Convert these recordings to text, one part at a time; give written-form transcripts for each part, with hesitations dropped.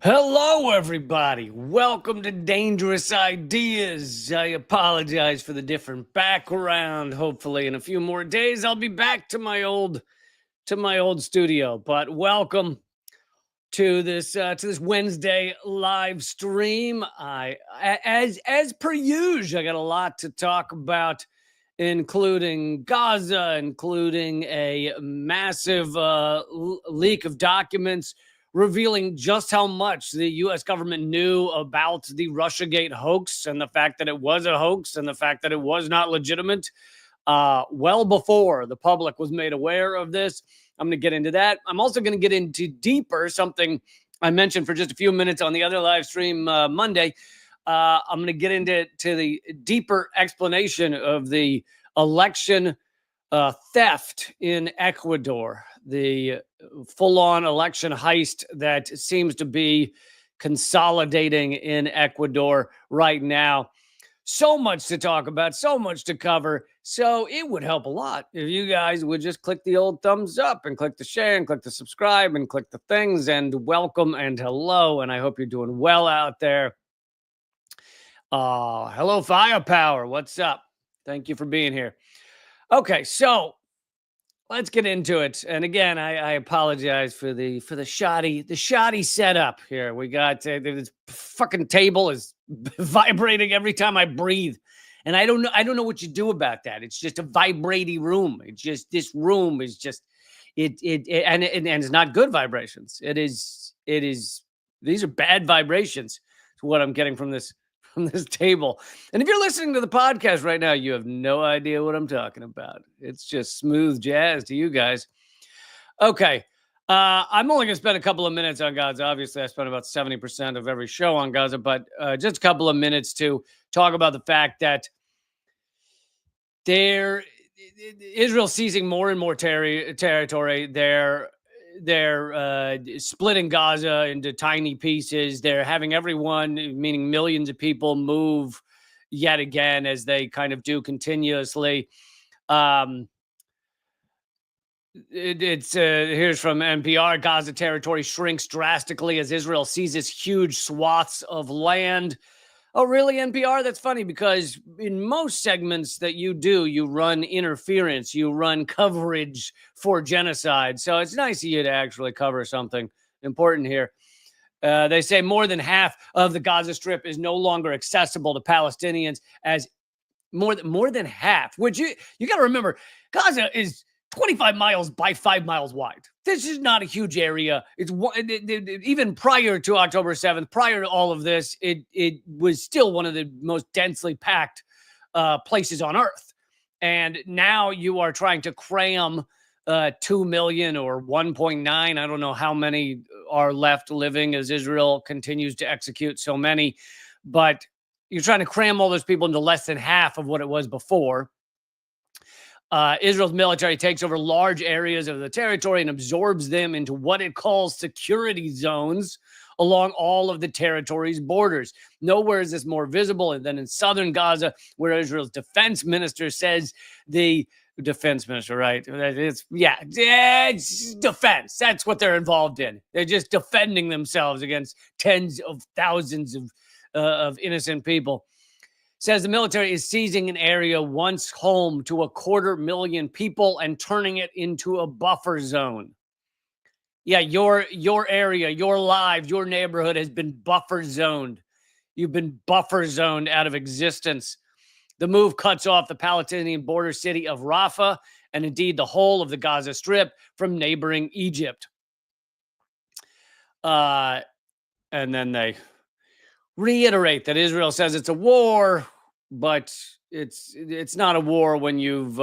Hello, everybody. Welcome to Dangerous Ideas. I apologize for the different background. Hopefully, in a few more days, I'll be back to my old studio. But welcome to this Wednesday live stream. As per usual, I got a lot to talk about, including Gaza, including a massive leak of documents revealing just how much the U.S. government knew about the Russiagate hoax and the fact that it was a hoax and the fact that it was not legitimate well before the public was made aware of this. I'm going to get into that. I'm also going to get into deeper, something I mentioned for just a few minutes on the other live stream Monday. I'm going to get into the deeper explanation of the election theft in Ecuador, the full-on election heist that seems to be consolidating in Ecuador right now. So much to talk about, so much to cover. So it would help a lot if you guys would just click the old thumbs up and click the share and click the subscribe and click the things and welcome and hello. And I hope you're doing well out there. Hello, Firepower. What's up? Thank you for being here. Okay, so let's get into it. And again, I apologize for the shoddy setup here. We got this fucking table is vibrating every time I breathe, and I don't know what you do about that. It's just a vibrating room. It's just this room is just and it's not good vibrations. It is these are bad vibrations. To what I'm getting from this table. And if you're listening to the podcast right now, you have no idea what I'm talking about. It's just smooth jazz to you guys. Okay. I'm only going to spend a couple of minutes on Gaza. Obviously, I spend about 70% of every show on Gaza, but just a couple of minutes to talk about the fact that Israel's seizing more and more territory. They're splitting Gaza into tiny pieces. They're having everyone, meaning millions of people, move yet again, as they kind of do continuously. Here's from NPR. Gaza territory shrinks drastically as Israel seizes huge swaths of land. Oh, really, NPR? That's funny, because in most segments that you do, you run interference, you run coverage for genocide. So it's nice of you to actually cover something important here. They say more than half of the Gaza Strip is no longer accessible to Palestinians, as more than half, which you got to remember, Gaza is 25 miles by 5 miles wide. This is not a huge area. It's even prior to October 7th, prior to all of this, it was still one of the most densely packed places on earth. And now you are trying to cram 2 million or 1.9. I don't know how many are left living as Israel continues to execute so many, but you're trying to cram all those people into less than half of what it was before. Israel's military takes over large areas of the territory and absorbs them into what it calls security zones along all of the territory's borders. Nowhere is this more visible than in southern Gaza, where Israel's defense minister says defense minister, right? It's defense. That's what they're involved in. They're just defending themselves against tens of thousands of innocent people. Says the military is seizing an area once home to 250,000 people and turning it into a buffer zone. Yeah, your area, your lives, your neighborhood has been buffer zoned. You've been buffer zoned out of existence. The move cuts off the Palestinian border city of Rafah and indeed the whole of the Gaza Strip from neighboring Egypt. And then they reiterate that Israel says it's a war, but it's not a war when you've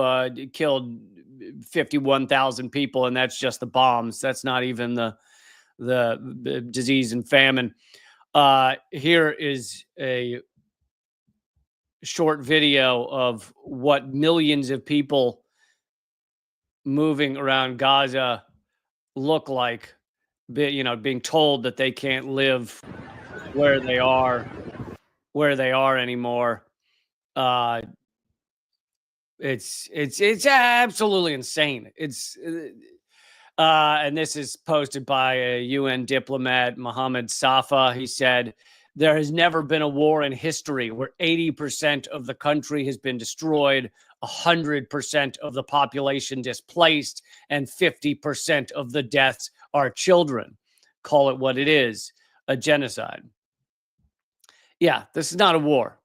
killed 51,000 people, and that's just the bombs. That's not even the disease and famine. Here is a short video of what millions of people moving around Gaza look like, being told that they can't live where they are anymore. It's absolutely insane. And this is posted by a UN diplomat, Mohammed Safa. He said, there has never been a war in history where 80% of the country has been destroyed, 100% of the population displaced, and 50% of the deaths are children. Call it what it is, a genocide. Yeah, this is not a war.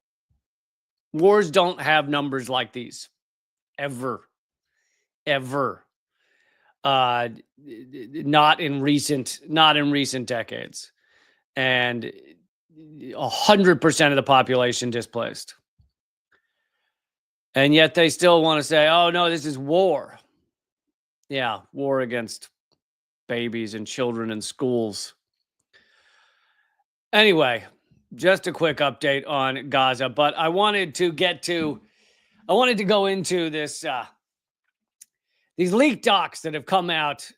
Wars don't have numbers like these. Ever. Not in recent decades. And 100% of the population displaced. And yet they still want to say, oh, no, this is war. Yeah, war against babies and children in schools. Anyway, just a quick update on Gaza, but I wanted to go into this, these leaked docs that have come out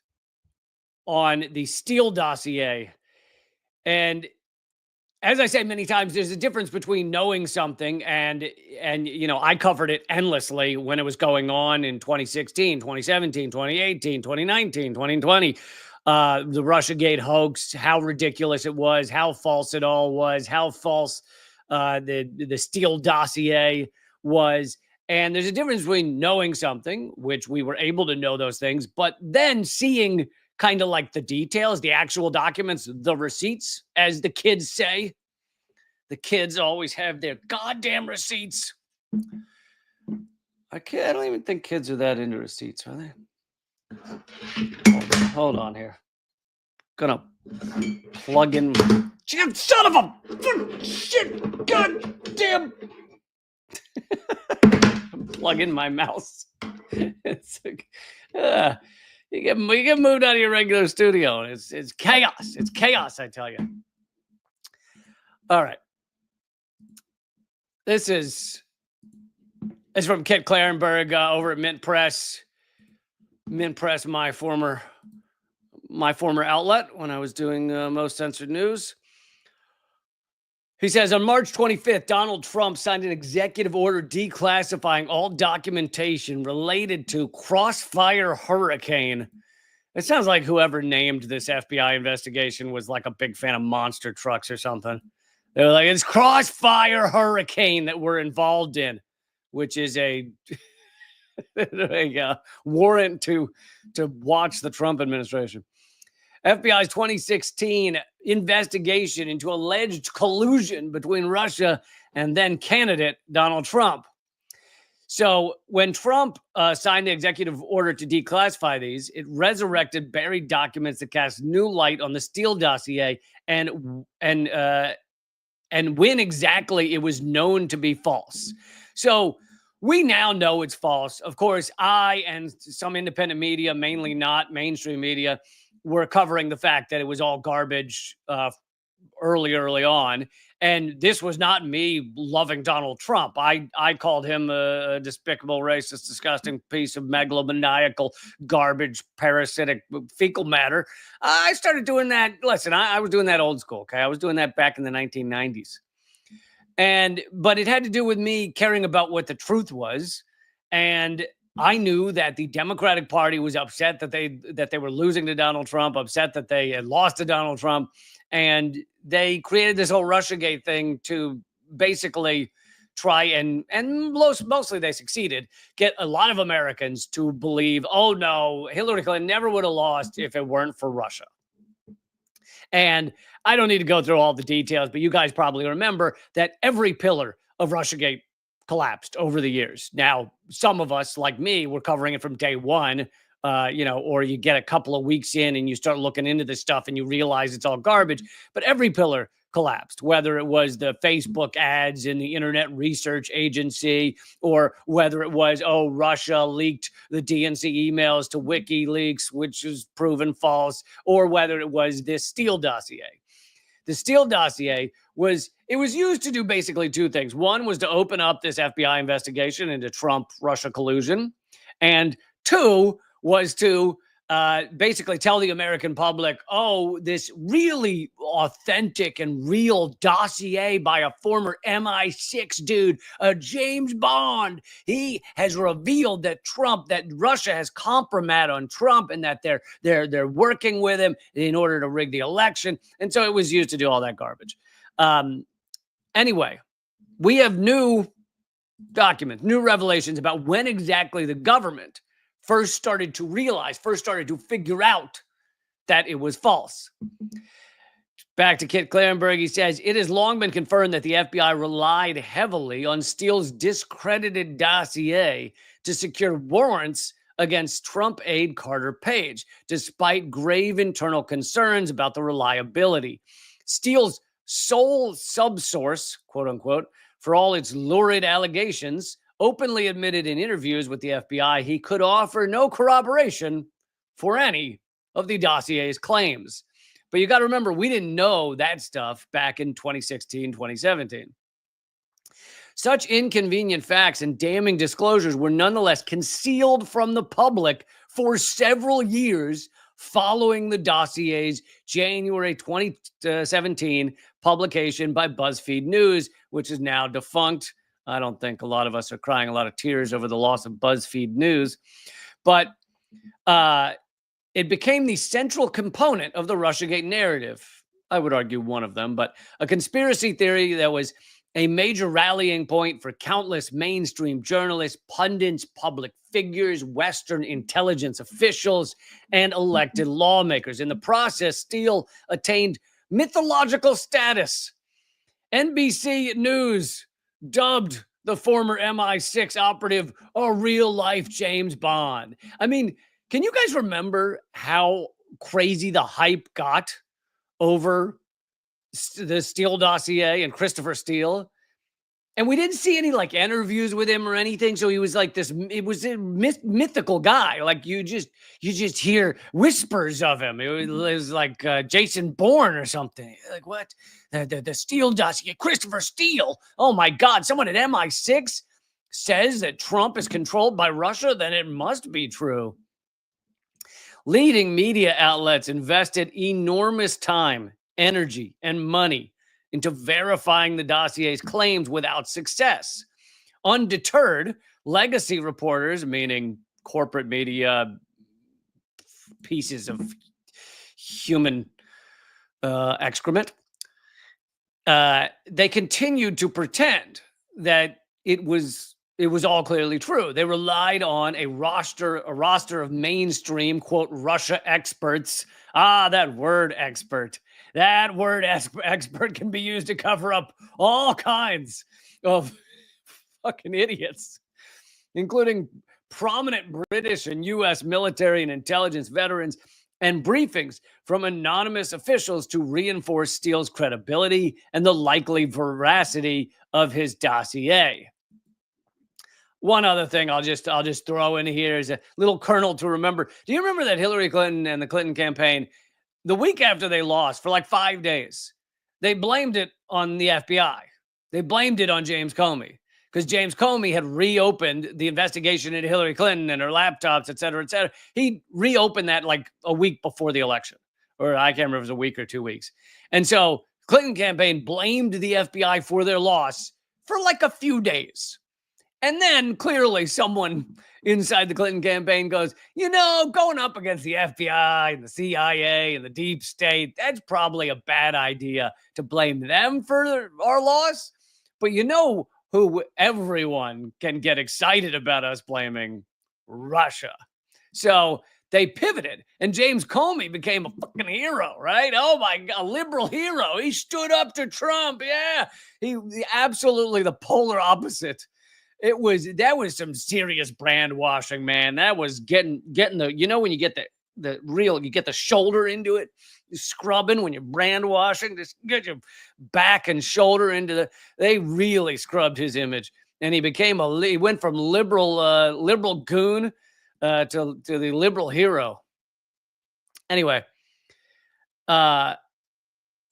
on the Steele dossier. And as I say many times, there's a difference between knowing something and I covered it endlessly when it was going on in 2016, 2017, 2018, 2019, 2020. The Russiagate hoax, how ridiculous it was, how false it all was, how false the Steele dossier was. And there's a difference between knowing something, which we were able to know those things, but then seeing kind of like the details, the actual documents, the receipts, as the kids say. The kids always have their goddamn receipts. I don't even think kids are that into receipts, are they? Hold on here. Gonna plug in. Son of a shit! Goddamn! Plug in my mouse. It's like, you get moved out of your regular studio, and it's chaos. It's chaos, I tell you. All right. This is from Kit Clarenberg over at Mint Press. Mint Press, my former outlet when I was doing Most Censored News. He says, on March 25th, Donald Trump signed an executive order declassifying all documentation related to Crossfire Hurricane. It sounds like whoever named this FBI investigation was like a big fan of monster trucks or something. They were like, it's Crossfire Hurricane that we're involved in, which is a warrant to watch the Trump administration. FBI's 2016 investigation into alleged collusion between Russia and then candidate Donald Trump. So when Trump signed the executive order to declassify these, it resurrected buried documents that cast new light on the Steele dossier and when exactly it was known to be false. So we now know it's false. Of course, I and some independent media, mainly not mainstream media, were covering the fact that it was all garbage early on. And this was not me loving Donald Trump. I called him a despicable, racist, disgusting piece of megalomaniacal garbage, parasitic fecal matter. I started doing that. Listen, I was doing that old school. Okay. I was doing that back in the 1990s. But it had to do with me caring about what the truth was. And I knew that the Democratic Party was upset that they were losing to Donald Trump, upset that they had lost to Donald Trump. And they created this whole Russiagate thing to basically try and mostly they succeeded, get a lot of Americans to believe, oh no, Hillary Clinton never would have lost if it weren't for Russia. And I don't need to go through all the details, but you guys probably remember that every pillar of Russiagate collapsed over the years. Now, some of us, like me, were covering it from day one, or you get a couple of weeks in and you start looking into this stuff and you realize it's all garbage. But every pillar collapsed, whether it was the Facebook ads in the Internet Research Agency, or whether it was, Russia leaked the DNC emails to WikiLeaks, which is proven false, or whether it was this Steele dossier. The Steele dossier was used to do basically two things. One was to open up this FBI investigation into Trump-Russia collusion. And two was to basically tell the American public, oh, this really authentic and real dossier by a former MI6 dude, James Bond. He has revealed that Russia has compromised on Trump, and that they're working with him in order to rig the election. And so it was used to do all that garbage. Anyway, we have new documents, new revelations about when exactly the government first started to figure out that it was false. Back to Kit Clarenberg, he says, it has long been confirmed that the FBI relied heavily on Steele's discredited dossier to secure warrants against Trump aide Carter Page, despite grave internal concerns about the reliability. Steele's sole subsource, quote unquote, for all its lurid allegations, openly admitted in interviews with the FBI he could offer no corroboration for any of the dossier's claims. But you got to remember, we didn't know that stuff back in 2016, 2017. Such inconvenient facts and damning disclosures were nonetheless concealed from the public for several years following the dossier's January 2017 publication by BuzzFeed News, which is now defunct. I don't think a lot of us are crying a lot of tears over the loss of BuzzFeed News, but it became the central component of the Russiagate narrative. I would argue one of them, but a conspiracy theory that was a major rallying point for countless mainstream journalists, pundits, public figures, Western intelligence officials, and elected lawmakers. In the process, Steele attained mythological status. NBC News dubbed the former MI6 operative a real-life James Bond. I mean, can you guys remember how crazy the hype got over the Steele dossier and Christopher Steele? And we didn't see any like interviews with him or anything. So he was like this, it was a mythical guy. Like you just hear whispers of him. It was like Jason Bourne or something. Like what? The Steele dossier, Christopher Steele. Oh my God. Someone at MI6 says that Trump is controlled by Russia. Then it must be true. Leading media outlets invested enormous time, energy, and money into verifying the dossier's claims without success. Undeterred, legacy reporters, meaning corporate media, pieces of human excrement, they continued to pretend that it was all clearly true. They relied on a roster of mainstream, quote, Russia experts. That word expert. That word expert can be used to cover up all kinds of fucking idiots, including prominent British and U.S. military and intelligence veterans, and briefings from anonymous officials to reinforce Steele's credibility and the likely veracity of his dossier. One other thing I'll just throw in here is a little kernel to remember. Do you remember that Hillary Clinton and the Clinton campaign, the week after they lost for like 5 days, they blamed it on the FBI. They blamed it on James Comey because James Comey had reopened the investigation into Hillary Clinton and her laptops, et cetera, et cetera. He reopened that like a week before the election, or I can't remember if it was a week or 2 weeks. And so Clinton campaign blamed the FBI for their loss for like a few days. And then clearly someone inside the Clinton campaign goes, going up against the FBI and the CIA and the deep state, that's probably a bad idea to blame them for our loss. But you know who everyone can get excited about us blaming? Russia. So they pivoted, and James Comey became a fucking hero, right? Oh my God, a liberal hero. He stood up to Trump. Yeah, he absolutely the polar opposite. That was some serious brand washing, man. That was getting the, when you get you get the shoulder into it, scrubbing when you're brand washing, just get your back and shoulder into they really scrubbed his image. And he went from liberal goon to the liberal hero. Anyway,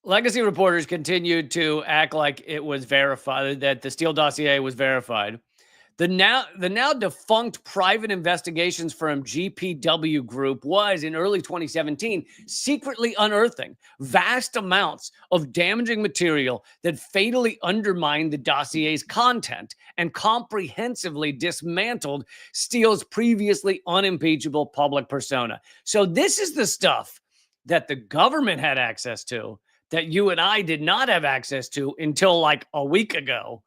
legacy reporters continued to act like it was verified, that the Steele dossier was verified. The now defunct private investigations firm GPW Group was, in early 2017, secretly unearthing vast amounts of damaging material that fatally undermined the dossier's content and comprehensively dismantled Steele's previously unimpeachable public persona. So this is the stuff that the government had access to that you and I did not have access to until like a week ago.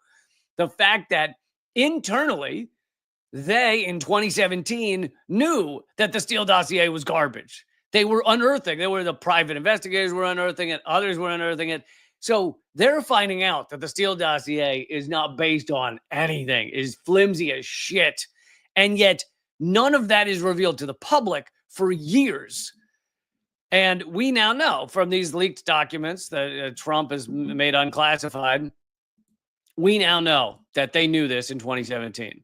The fact that internally, they, in 2017, knew that the Steele dossier was garbage. They were unearthing. The private investigators were unearthing it. Others were unearthing it. So they're finding out that the Steele dossier is not based on anything, is flimsy as shit. And yet none of that is revealed to the public for years. And we now know from these leaked documents that Trump has made unclassified, we now know that they knew this in 2017.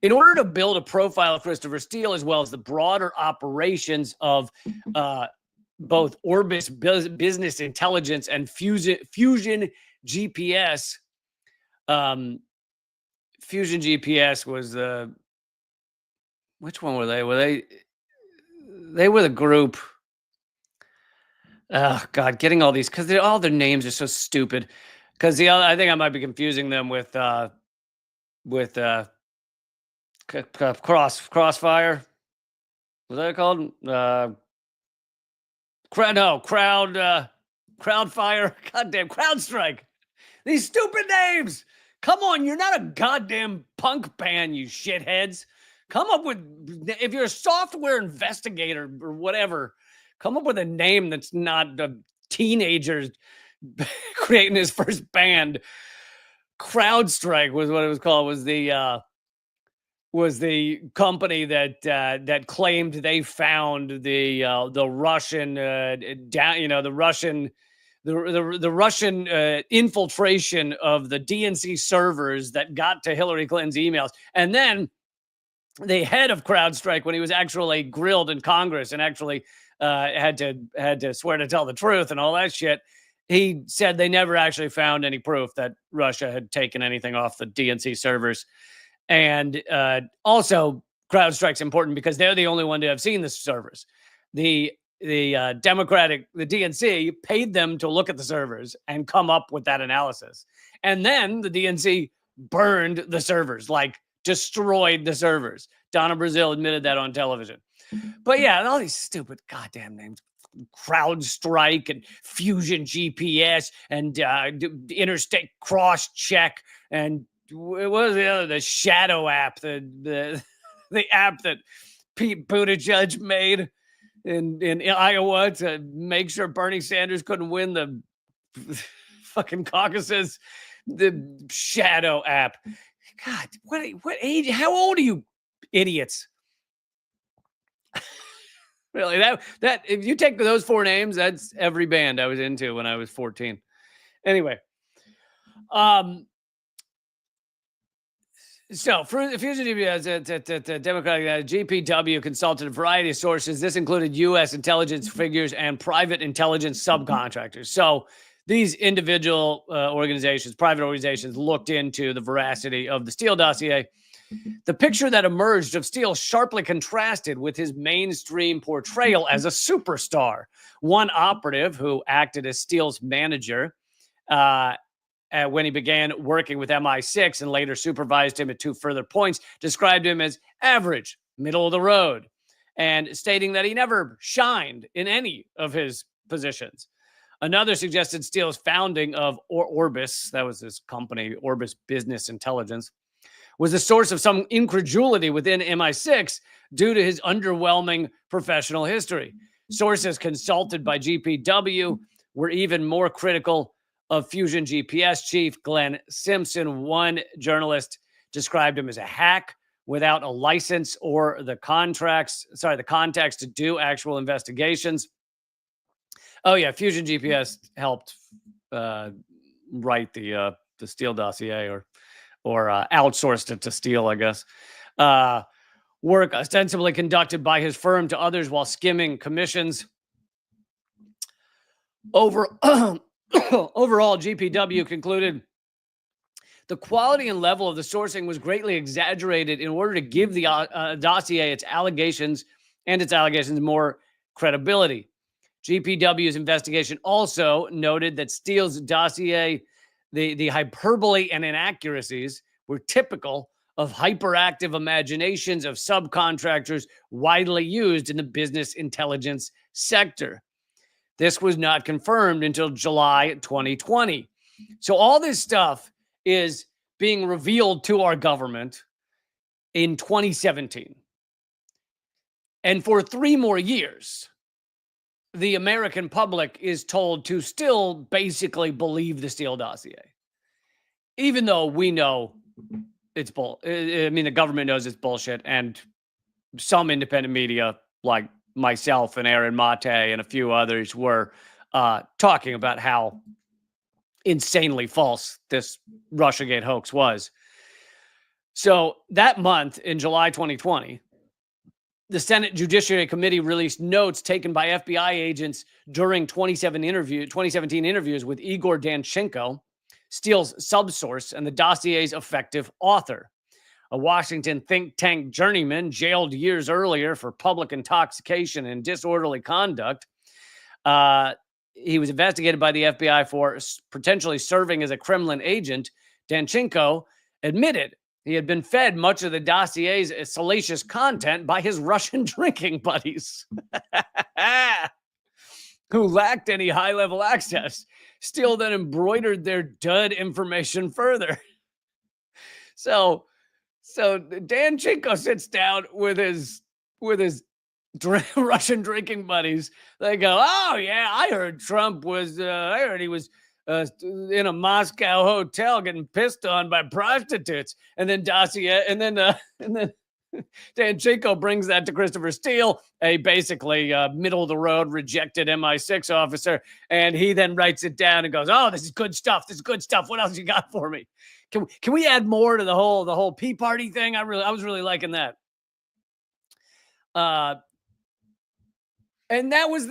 In order to build a profile of Christopher Steele, as well as the broader operations of both Orbis Business Intelligence and Fusion GPS, Fusion GPS was the, which one were they? They were the group. Oh, God, getting all these, because all their names are so stupid. Because I think I might be confusing them with Crossfire. Was that called? Crowdfire. Goddamn, CrowdStrike. These stupid names. Come on, you're not a goddamn punk band, you shitheads. Come up with, if you're a software investigator or whatever, come up with a name that's not a teenager creating his first band. CrowdStrike was what it was called. Was the company that claimed they found the Russian the Russian infiltration of the DNC servers that got to Hillary Clinton's emails. And then the head of CrowdStrike, when he was actually grilled in Congress and actually had to swear to tell the truth and all that shit, he said they never actually found any proof that Russia had taken anything off the DNC servers. And also, CrowdStrike's important because they're the only one to have seen the servers. The DNC paid them to look at the servers and come up with that analysis. And then the DNC burned the servers, like destroyed the servers. Donna Brazile admitted that on television. But yeah, all these stupid goddamn names. CrowdStrike and Fusion GPS and Interstate Cross Check and what was the other? The Shadow app, the app that Pete Buttigieg made in Iowa to make sure Bernie Sanders couldn't win the fucking caucuses. The Shadow app. God, what age? How old are you, idiots? Really, that if you take those four names, that's every band I was into when I was 14. Anyway, so for the Fusion GPS, Democratic GPW consulted a variety of sources. This included U.S. intelligence figures and private intelligence subcontractors. So these individual organizations, private organizations, looked into the veracity of the Steele dossier. The picture that emerged of Steele sharply contrasted with his mainstream portrayal as a superstar. One operative who acted as Steele's manager when he began working with MI6 and later supervised him at two further points, described him as average, middle of the road, and stating that he never shined in any of his positions. Another suggested Steele's founding of Orbis, that was his company, Orbis Business Intelligence, was the source of some incredulity within MI6 due to his underwhelming professional history. Sources consulted by GPW were even more critical of Fusion GPS chief Glenn Simpson. One journalist described him as a hack without a license or the contacts to do actual investigations. Oh yeah, Fusion GPS helped write the Steele dossier, or outsourced it to Steele, I guess. Work ostensibly conducted by his firm to others while skimming commissions. Overall, GPW concluded the quality and level of the sourcing was greatly exaggerated in order to give the dossier its allegations more credibility. GPW's investigation also noted that Steele's dossier, the hyperbole and inaccuracies were typical of hyperactive imaginations of subcontractors widely used in the business intelligence sector. This was not confirmed until July 2020. So all this stuff is being revealed to our government in 2017. And for 3 more years, the American public is told to still basically believe the Steele dossier, even though we know it's bull. I mean, the government knows it's bullshit, and some independent media, like myself and Aaron Mate and a few others, were talking about how insanely false this Russiagate hoax was. So that month, in July 2020, the Senate Judiciary Committee released notes taken by FBI agents during 2017 interviews with Igor Danchenko, Steele's subsource and the dossier's effective author. A Washington think tank journeyman jailed years earlier for public intoxication and disorderly conduct. He was investigated by the FBI for potentially serving as a Kremlin agent. Danchenko admitted he had been fed much of the dossier's salacious content by his Russian drinking buddies, who lacked any high-level access. Steele then embroidered their dud information further. So Danchenko sits down with his Russian drinking buddies. They go, "Oh yeah, I heard Trump was. I heard he was in a Moscow hotel getting pissed on by prostitutes." And then Danchenko brings that to Christopher Steele, a basically middle of the road rejected MI6 officer, and he then writes it down and goes, "Oh, this is good stuff. This is good stuff. What else you got for me? Can we add more to the whole Pea Party thing? I was really liking that." And that was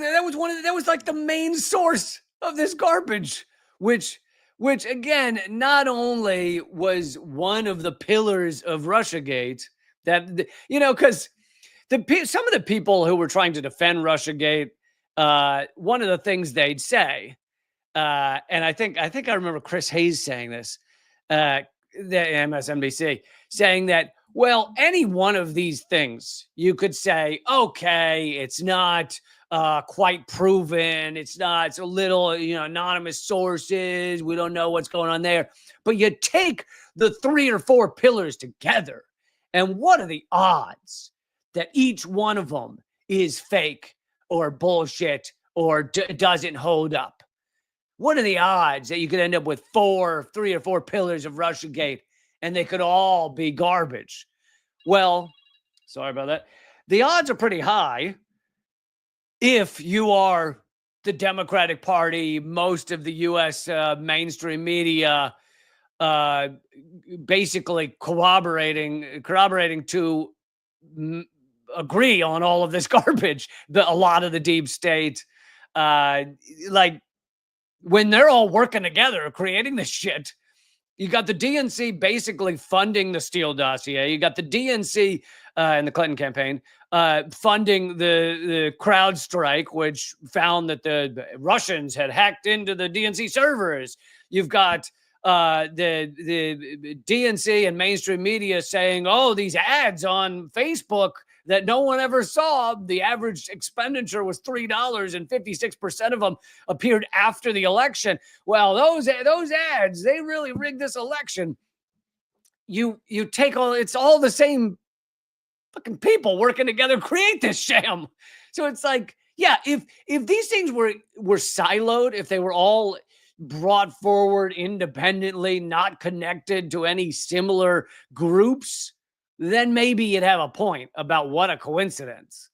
like the main source of this garbage, which again, not only was one of the pillars of Russiagate that, because some of the people who were trying to defend Russiagate, one of the things they'd say, and I think I remember Chris Hayes saying this, the MSNBC, saying that, well, any one of these things, you could say, okay, it's not quite proven. It's a little, anonymous sources. We don't know what's going on there. But you take the 3 or 4 pillars together, and what are the odds that each one of them is fake or bullshit or doesn't hold up? What are the odds that you could end up with 3 or 4 pillars of Russiagate and they could all be garbage? Well, sorry about that. The odds are pretty high if you are the Democratic Party, most of the U.S. Mainstream media, basically corroborating to agree on all of this garbage. A lot of the deep state, like when they're all working together, creating this shit. You got the DNC basically funding the Steele dossier. You got the DNC in the Clinton campaign funding the crowd strike, which found that the Russians had hacked into the DNC servers. You've got the DNC and mainstream media saying, "Oh, these ads on Facebook that no one ever saw, the average expenditure was $3 and 56% of them appeared after the election." Well, those ads, they really rigged this election. You take it's all the same fucking people working together create this sham. So it's like, yeah, if these things were siloed, if they were all brought forward independently, not connected to any similar groups, then maybe you'd have a point about what a coincidence.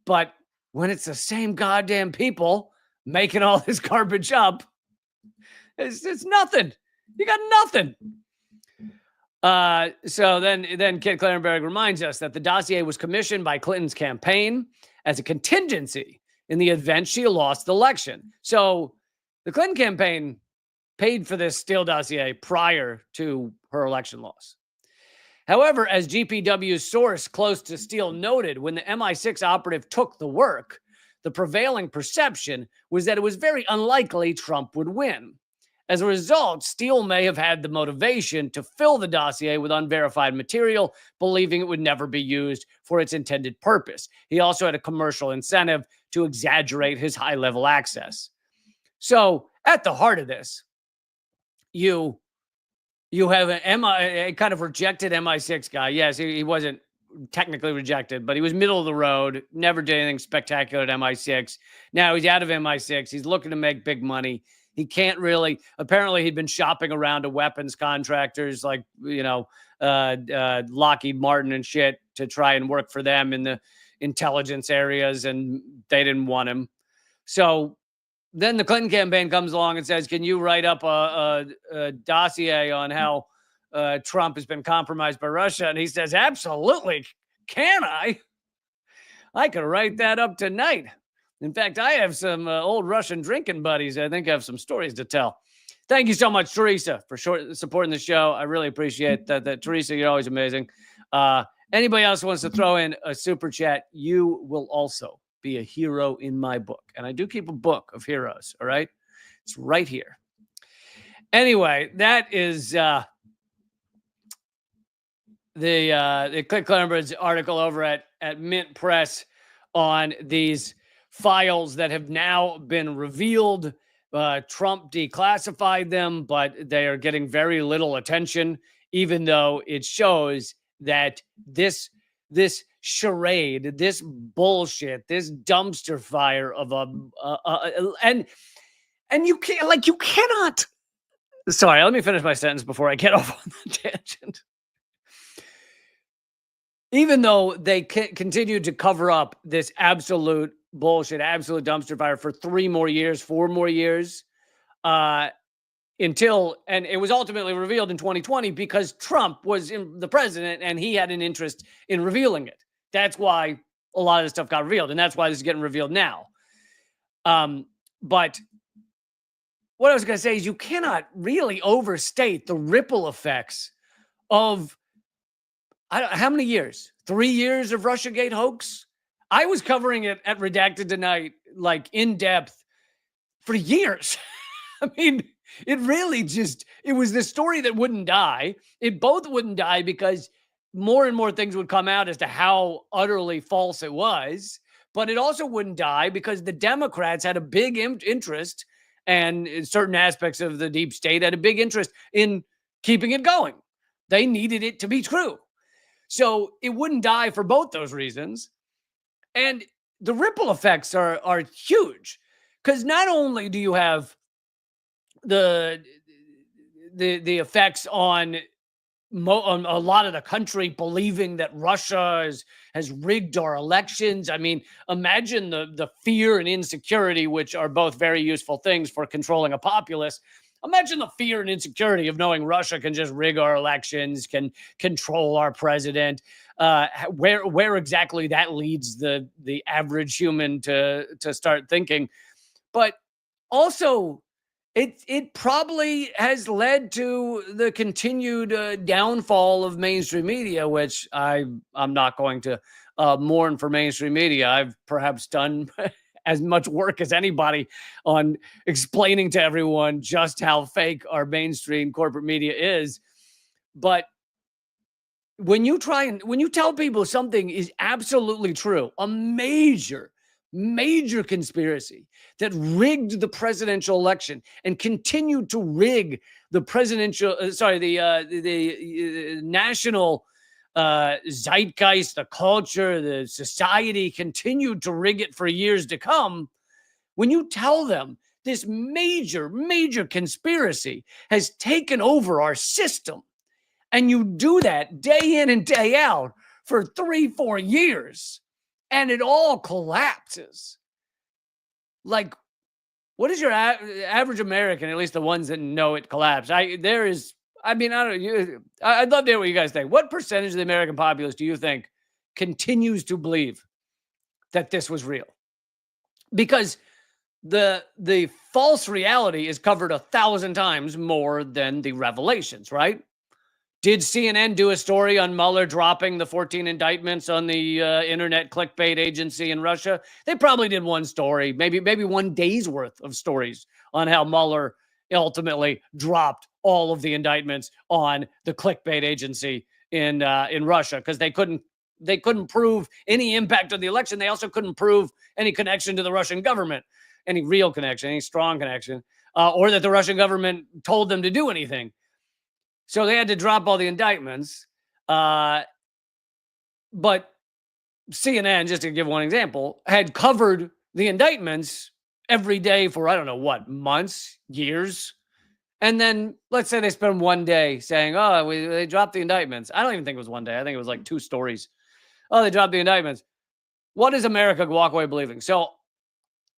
But when it's the same goddamn people making all this garbage up, it's nothing. You got nothing. So then Kit Clarenberg reminds us that the dossier was commissioned by Clinton's campaign as a contingency in the event she lost the election. So the Clinton campaign paid for this Steele dossier prior to her election loss. However, as GPW's source close to Steele noted, when the MI6 operative took the work, the prevailing perception was that it was very unlikely Trump would win. As a result, Steele may have had the motivation to fill the dossier with unverified material, believing it would never be used for its intended purpose. He also had a commercial incentive to exaggerate his high-level access. So, at the heart of this, you have a kind of rejected MI6 guy. Yes, he wasn't technically rejected, but he was middle of the road, never did anything spectacular at MI6. Now he's out of MI6. He's looking to make big money. He can't really, apparently he'd been shopping around to weapons contractors like, Lockheed Martin and shit to try and work for them in the intelligence areas, and they didn't want him. So then the Clinton campaign comes along and says, can you write up a dossier on how Trump has been compromised by Russia? And he says, absolutely. Can I? I could write that up tonight. In fact, I have some old Russian drinking buddies. I think I have some stories to tell. Thank you so much, Teresa, for supporting the show. I really appreciate that. Teresa, you're always amazing. Anybody else who wants to throw in a super chat, you will also be a hero in my book. And I do keep a book of heroes, all right? It's right here. Anyway, that is the Click Clenbridge article over at Mint Press on these files that have now been revealed. Trump declassified them, but they are getting very little attention, even though it shows that this charade, this bullshit, this dumpster fire of and you cannot. Sorry, let me finish my sentence before I get off on the tangent. Even though they continued to cover up this absolute bullshit, absolute dumpster fire for 4 more years, until, and it was ultimately revealed in 2020 because Trump was the president and he had an interest in revealing it. That's why a lot of this stuff got revealed, and that's why this is getting revealed now. But what I was going to say is you cannot really overstate the ripple effects of how many years? 3 years of Russiagate hoax? I was covering it at Redacted Tonight, like in depth for years. I mean, it really it was the story that wouldn't die. It both wouldn't die because more and more things would come out as to how utterly false it was. But it also wouldn't die because the Democrats had a big interest, and certain aspects of the deep state had a big interest in keeping it going. They needed it to be true. So it wouldn't die for both those reasons. And the ripple effects are huge, because not only do you have the effects on a lot of the country believing that Russia has rigged our elections. I mean, imagine the fear and insecurity, which are both very useful things for controlling a populace. Imagine the fear and insecurity of knowing Russia can just rig our elections, can control our president. Where exactly that leads the average human to start thinking. But also, it probably has led to the continued downfall of mainstream media, which I'm not going to mourn for mainstream media. I've perhaps done as much work as anybody on explaining to everyone just how fake our mainstream corporate media is. But when you tell people something is absolutely true, a major conspiracy that rigged the presidential election and continued to rig the the national zeitgeist, the culture, the society, continued to rig it for years to come. When you tell them this major conspiracy has taken over our system, and you do that day in and day out for 3-4 years, and it all collapses. Like, what is your average American, at least the ones that know it collapsed? I'd love to hear what you guys think. What percentage of the American populace do you think continues to believe that this was real? Because the false reality is covered 1,000 times more than the revelations, right? Did CNN do a story on Mueller dropping the 14 indictments on the internet clickbait agency in Russia? They probably did one story, maybe one day's worth of stories on how Mueller ultimately dropped all of the indictments on the clickbait agency in Russia because they couldn't prove any impact on the election. They also couldn't prove any connection to the Russian government, any real connection, any strong connection, or that the Russian government told them to do anything. So they had to drop all the indictments. But CNN, just to give one example, had covered the indictments every day for, I don't know what, months, years. And then let's say they spend one day saying, oh, they dropped the indictments. I don't even think it was one day. I think it was like 2 stories. Oh, they dropped the indictments. What does America walk away believing? So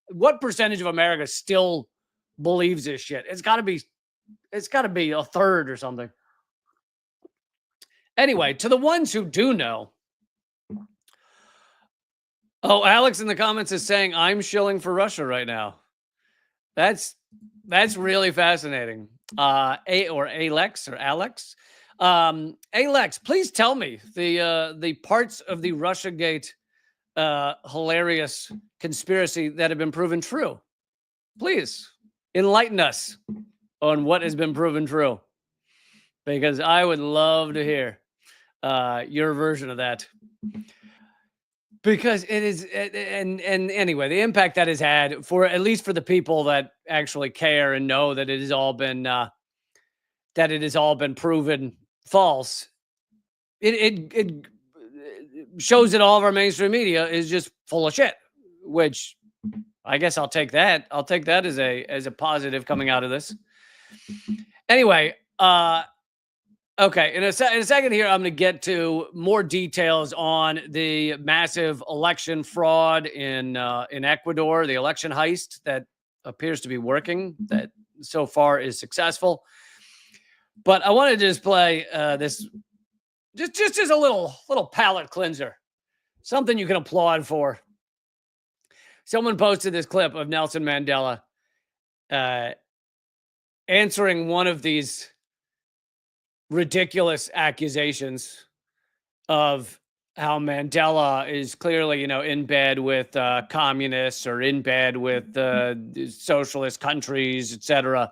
what percentage of America still believes this shit? It's got to be a third or something. Anyway, to the ones who do know. Oh, Alex in the comments is saying I'm shilling for Russia right now. That's really fascinating. Alex. Alex, please tell me the parts of the Russiagate hilarious conspiracy that have been proven true. Please enlighten us on what has been proven true, because I would love to hear your version of that. Because it is, and anyway, the impact that has had for at least for the people that actually care and know that it has all been proven false. It shows that all of our mainstream media is just full of shit, which I guess I'll take that. I'll take that as a positive coming out of this. Anyway, okay, in a second here, I'm going to get to more details on the massive election fraud in Ecuador, the election heist that appears to be working, that so far is successful. But I want to just play this, just as a little palate cleanser, something you can applaud for. Someone posted this clip of Nelson Mandela answering one of these ridiculous accusations of how Mandela is clearly, in bed with communists or in bed with socialist countries, etc.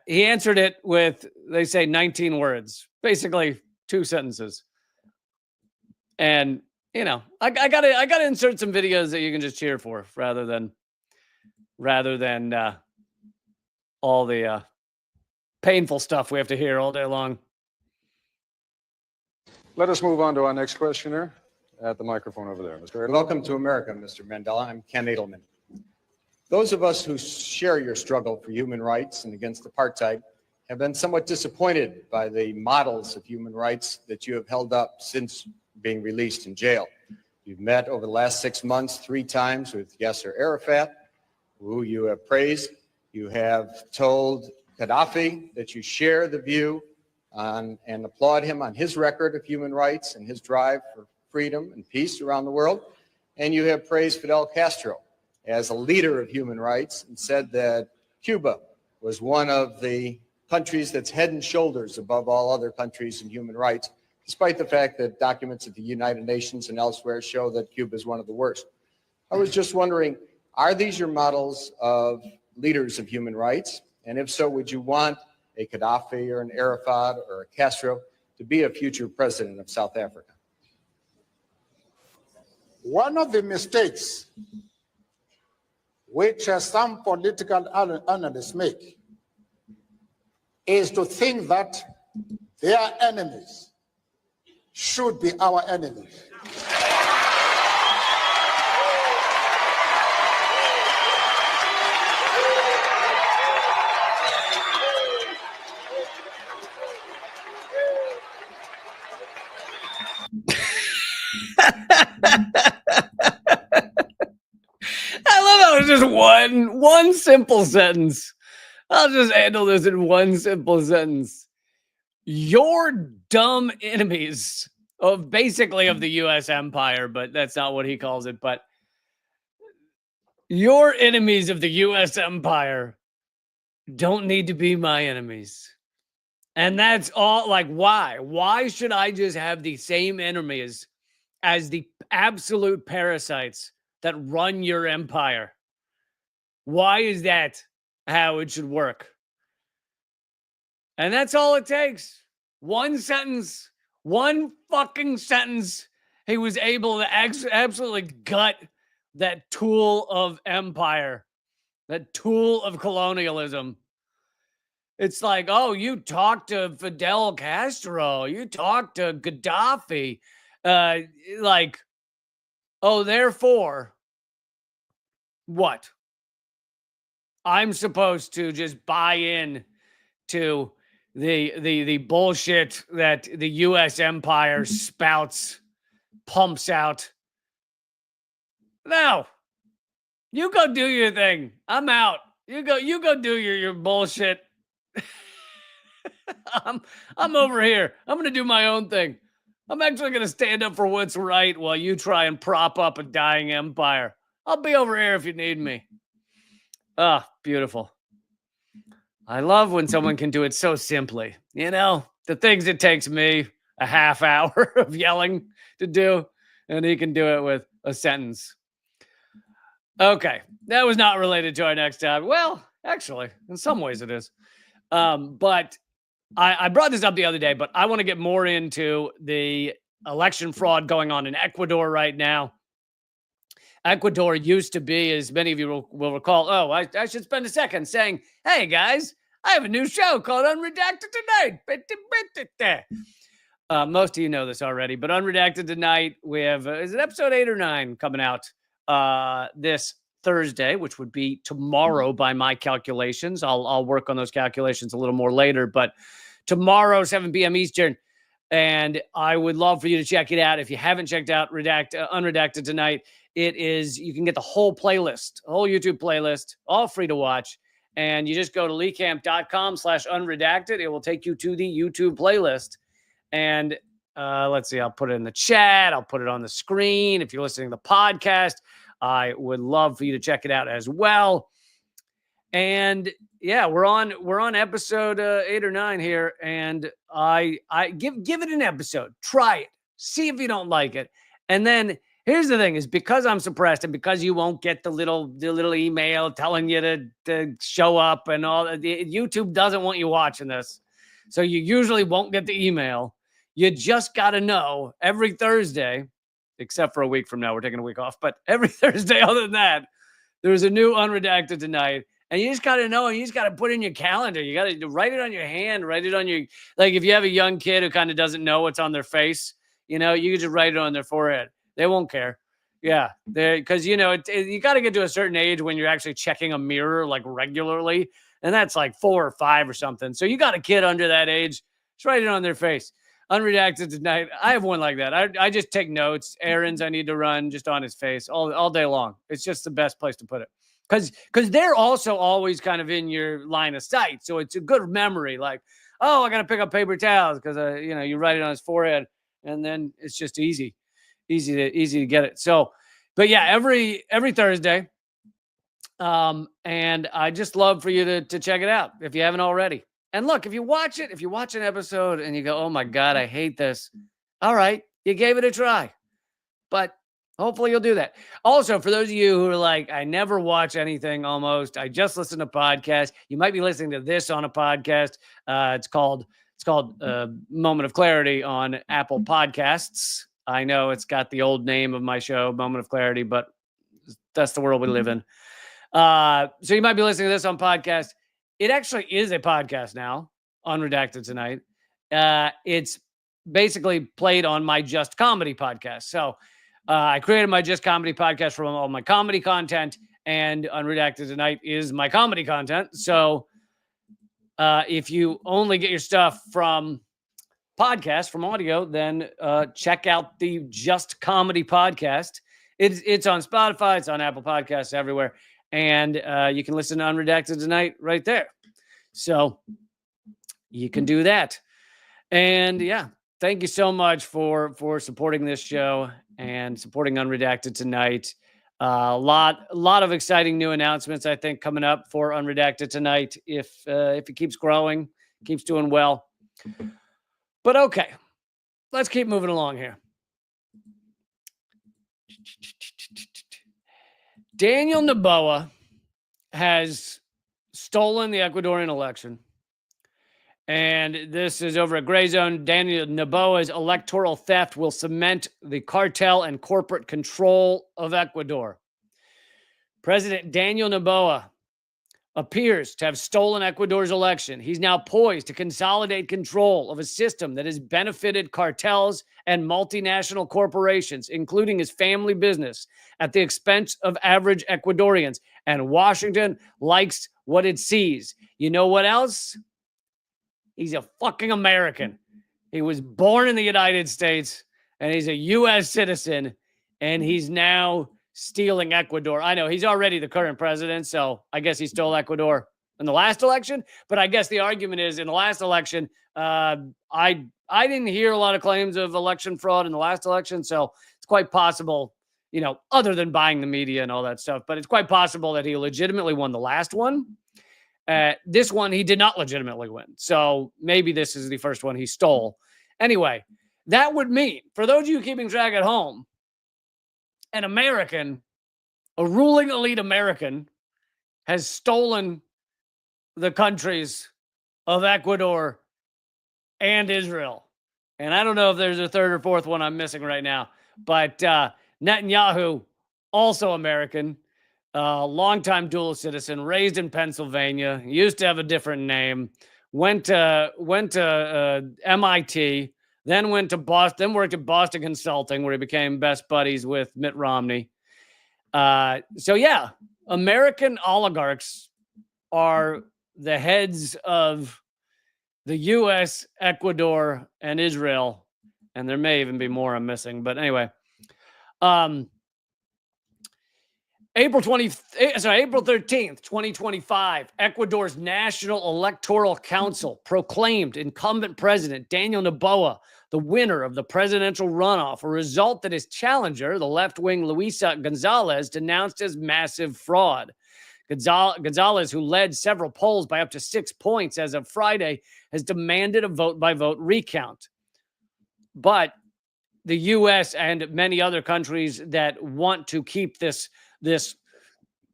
He answered it with, they say, 19 words, basically 2 sentences. And I gotta insert some videos that you can just cheer for, rather than all the painful stuff we have to hear all day long. Let us move on to our next questioner at the microphone over there. Mr. Welcome to America, Mr. Mandela. I'm Ken Edelman. Those of us who share your struggle for human rights and against apartheid have been somewhat disappointed by the models of human rights that you have held up since being released in jail. You've met over the last 6 months 3 times with Yasser Arafat, who you have praised. You have told Gaddafi that you share the view on and applaud him on his record of human rights and his drive for freedom and peace around the world. And you have praised Fidel Castro as a leader of human rights and said that Cuba was one of the countries that's head and shoulders above all other countries in human rights, despite the fact that documents at the United Nations and elsewhere show that Cuba is one of the worst. I was just wondering, are these your models of leaders of human rights? And if so, would you want a Gaddafi or an Arafat or a Castro to be a future president of South Africa? One of the mistakes which some political analysts make is to think that their enemies should be our enemies. I love how it's just one simple sentence. I'll just handle this in one simple sentence. Your dumb enemies of the U.S. empire, but that's not what he calls it. But Your enemies of the U.S. empire don't need to be my enemies. And that's all. Like, why? Why should I just have the same enemies as the absolute parasites that run your empire? Why is that how it should work? And that's all it takes. One sentence, one fucking sentence. He was able to absolutely gut that tool of empire, that tool of colonialism. It's like, oh, you talked to Fidel Castro, you talked to Gaddafi, like, oh, therefore, what? I'm supposed to just buy in to the bullshit that the U.S. empire spouts, pumps out. No, you go do your thing. I'm out. You go do your bullshit. I'm over here. I'm gonna do my own thing. I'm actually gonna stand up for what's right while you try and prop up a dying empire. I'll be over here if you need me. Ah, beautiful. I love when someone can do it so simply. You know, the things it takes me a half hour of yelling to do, and he can do it with a sentence. Okay, that was not related to our next topic. Well, actually, in some ways it is. But I brought this up the other day, but I want to get more into the election fraud going on in Ecuador right now. Ecuador used to be, as many of you will recall, I should spend a second saying, hey, guys, I have a new show called Unredacted Tonight. Most of you know this already, but Unredacted Tonight, we have, is it episode 8 or 9 coming out this Thursday, which would be tomorrow by my calculations. I'll work on those calculations a little more later, but tomorrow, 7 p.m. Eastern. And I would love for you to check it out. If you haven't checked out Unredacted Tonight, it is, you can get the whole playlist, the whole YouTube playlist, all free to watch. And you just go to leecamp.com/unredacted. It will take you to the YouTube playlist. And let's see, I'll put it in the chat. I'll put it on the screen. If you're listening to the podcast, I would love for you to check it out as well. And yeah, we're on episode 8 or 9 here, and I give it an episode. Try it, see if you don't like it, and then here's the thing: is because I'm suppressed, and because you won't get the little email telling you to show up and all that. YouTube doesn't want you watching this, so you usually won't get the email. You just got to know every Thursday, except for a week from now, we're taking a week off, but every Thursday other than that, there's a new Unredacted Tonight. And you just got to know, and you just got to put in your calendar. You got to write it on your hand, write it on your, like if you have a young kid who kind of doesn't know what's on their face, you know, you can just write it on their forehead. They won't care. Yeah. Because, you know, you got to get to a certain age when you're actually checking a mirror like regularly. And that's like 4 or 5 or something. So you got a kid under that age, just write it on their face. Unredacted Tonight. I have one like that. I just take notes, errands I need to run just on his face all day long. It's just the best place to put it. Because they're also always kind of in your line of sight. So it's a good memory. Like, oh, I got to pick up paper towels because, you know, you write it on his forehead and then it's just easy to get it. So, but yeah, every Thursday. And I just love for you to check it out if you haven't already. And look, if you watch an episode and you go, oh my God, I hate this. All right. You gave it a try, but hopefully you'll do that. Also, for those of you who are like, I never watch anything almost, I just listen to podcasts. You might be listening to this on a podcast. It's called Moment of Clarity on Apple Podcasts. I know it's got the old name of my show, Moment of Clarity, but that's the world we live in. So you might be listening to this on podcast. It actually is a podcast now, Unredacted Tonight. It's basically played on my Just Comedy podcast. So I created my Just Comedy podcast from all my comedy content, and Unredacted Tonight is my comedy content. So if you only get your stuff from podcasts, from audio, then check out the Just Comedy podcast. It's on Spotify, it's on Apple Podcasts, everywhere. And you can listen to Unredacted Tonight right there. So you can do that. And yeah, thank you so much for supporting this show and supporting Unredacted Tonight. A lot of exciting new announcements, I think, coming up for Unredacted tonight. If it keeps growing, keeps doing well. But okay, let's keep moving along here. Daniel Noboa has stolen the Ecuadorian election. And this is over at Gray Zone. Daniel Noboa's electoral theft will cement the cartel and corporate control of Ecuador. President Daniel Noboa appears to have stolen Ecuador's election. He's now poised to consolidate control of a system that has benefited cartels and multinational corporations, including his family business, at the expense of average Ecuadorians. And Washington likes what it sees. You know what else? He's a fucking American. He was born in the United States, and he's a U.S. citizen, and he's now stealing Ecuador. I know he's already the current president, so I guess he stole Ecuador in the last election. But I guess the argument is in the last election, I didn't hear a lot of claims of election fraud in the last election, so it's quite possible, you know, other than buying the media and all that stuff, but it's quite possible that he legitimately won the last one. This one, he did not legitimately win. So maybe this is the first one he stole. Anyway, that would mean, for those of you keeping track at home, an American, a ruling elite American, has stolen the countries of Ecuador and Israel. And I don't know if there's a third or fourth one I'm missing right now. But Netanyahu, also American, longtime dual citizen, raised in Pennsylvania, used to have a different name, went to MIT, then went to Boston, then worked at Boston Consulting, where he became best buddies with Mitt Romney. So yeah, American oligarchs are the heads of the U.S., Ecuador, and Israel, and there may even be more I'm missing. But anyway, April 13th, 2025, Ecuador's National Electoral Council proclaimed incumbent president Daniel Noboa the winner of the presidential runoff, a result that his challenger, the left-wing Luisa Gonzalez, denounced as massive fraud. Gonzalez, who led several polls by up to 6 points as of Friday, has demanded a vote-by-vote recount. But the U.S. and many other countries that want to keep this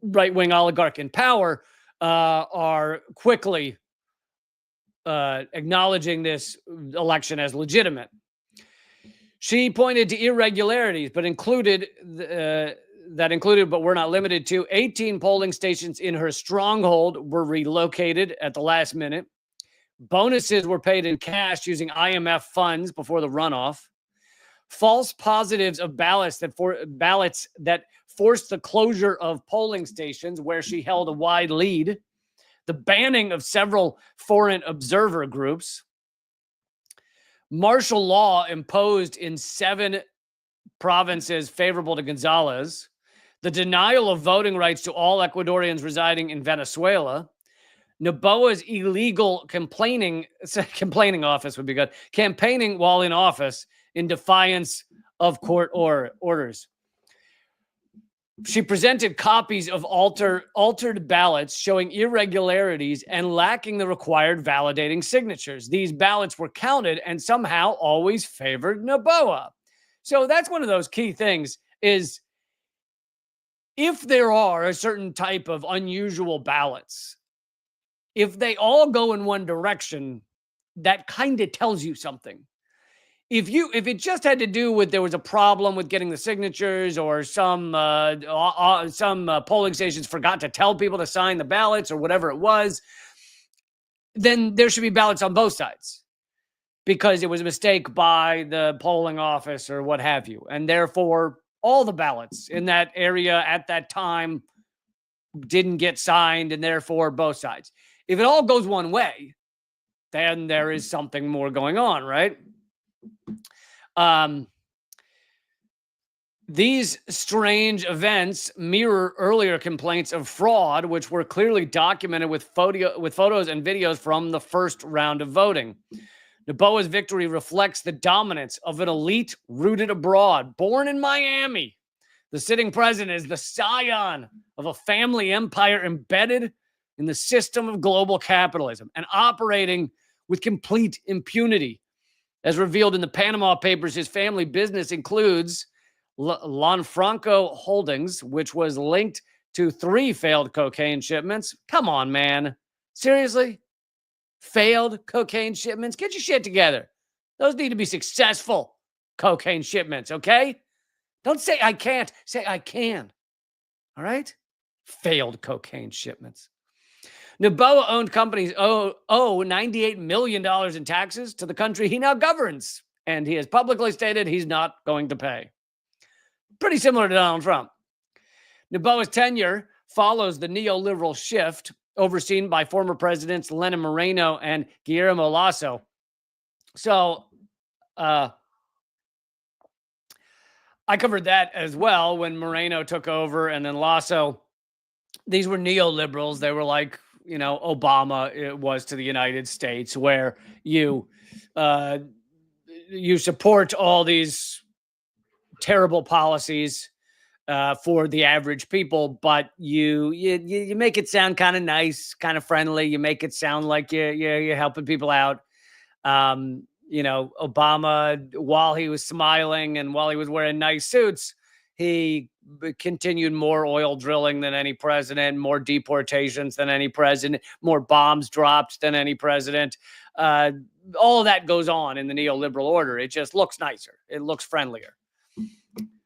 right-wing oligarch in power are quickly acknowledging this election as legitimate. She pointed to irregularities, but included, but were not limited to, 18 polling stations in her stronghold were relocated at the last minute. Bonuses were paid in cash using IMF funds before the runoff. False positives of ballots that forced the closure of polling stations where she held a wide lead. The banning of several foreign observer groups. Martial law imposed in 7 provinces favorable to Gonzalez. The denial of voting rights to all Ecuadorians residing in Venezuela. Noboa's illegal campaigning office would be good. Campaigning while in office in defiance of court orders. She presented copies of altered ballots showing irregularities and lacking the required validating signatures. These ballots were counted and somehow always favored Noboa. So that's one of those key things is if there are a certain type of unusual ballots, if they all go in one direction, that kind of tells you something. If it just had to do with there was a problem with getting the signatures or some polling stations forgot to tell people to sign the ballots or whatever it was, then there should be ballots on both sides because it was a mistake by the polling office or what have you. And therefore, all the ballots in that area at that time didn't get signed and therefore both sides. If it all goes one way, then there is something more going on, right? These strange events mirror earlier complaints of fraud, which were clearly documented with photos and videos from the first round of voting. Noboa's victory reflects the dominance of an elite rooted abroad, born in Miami, The sitting president is the scion of a family empire embedded in the system of global capitalism and operating with complete impunity. As revealed in the Panama Papers, his family business includes Lanfranco Holdings, which was linked to 3 failed cocaine shipments. Come on, man. Seriously? Failed cocaine shipments? Get your shit together. Those need to be successful cocaine shipments, okay? Don't say I can't. Say I can. All right? Failed cocaine shipments. Noboa-owned companies owe $98 million in taxes to the country he now governs, and he has publicly stated he's not going to pay. Pretty similar to Donald Trump. Noboa's tenure follows the neoliberal shift overseen by former presidents Lenin Moreno and Guillermo Lasso. So, I covered that as well when Moreno took over, and then Lasso. These were neoliberals. They were like, you know, Obama it was to the United States, where you support all these terrible policies for the average people, but you make it sound kind of nice, kind of friendly. You make it sound like you're helping people out. You know, Obama, while he was smiling and while he was wearing nice suits, he continued more oil drilling than any president, more deportations than any president, more bombs dropped than any president. All of that goes on in the neoliberal order. It just looks nicer. It looks friendlier.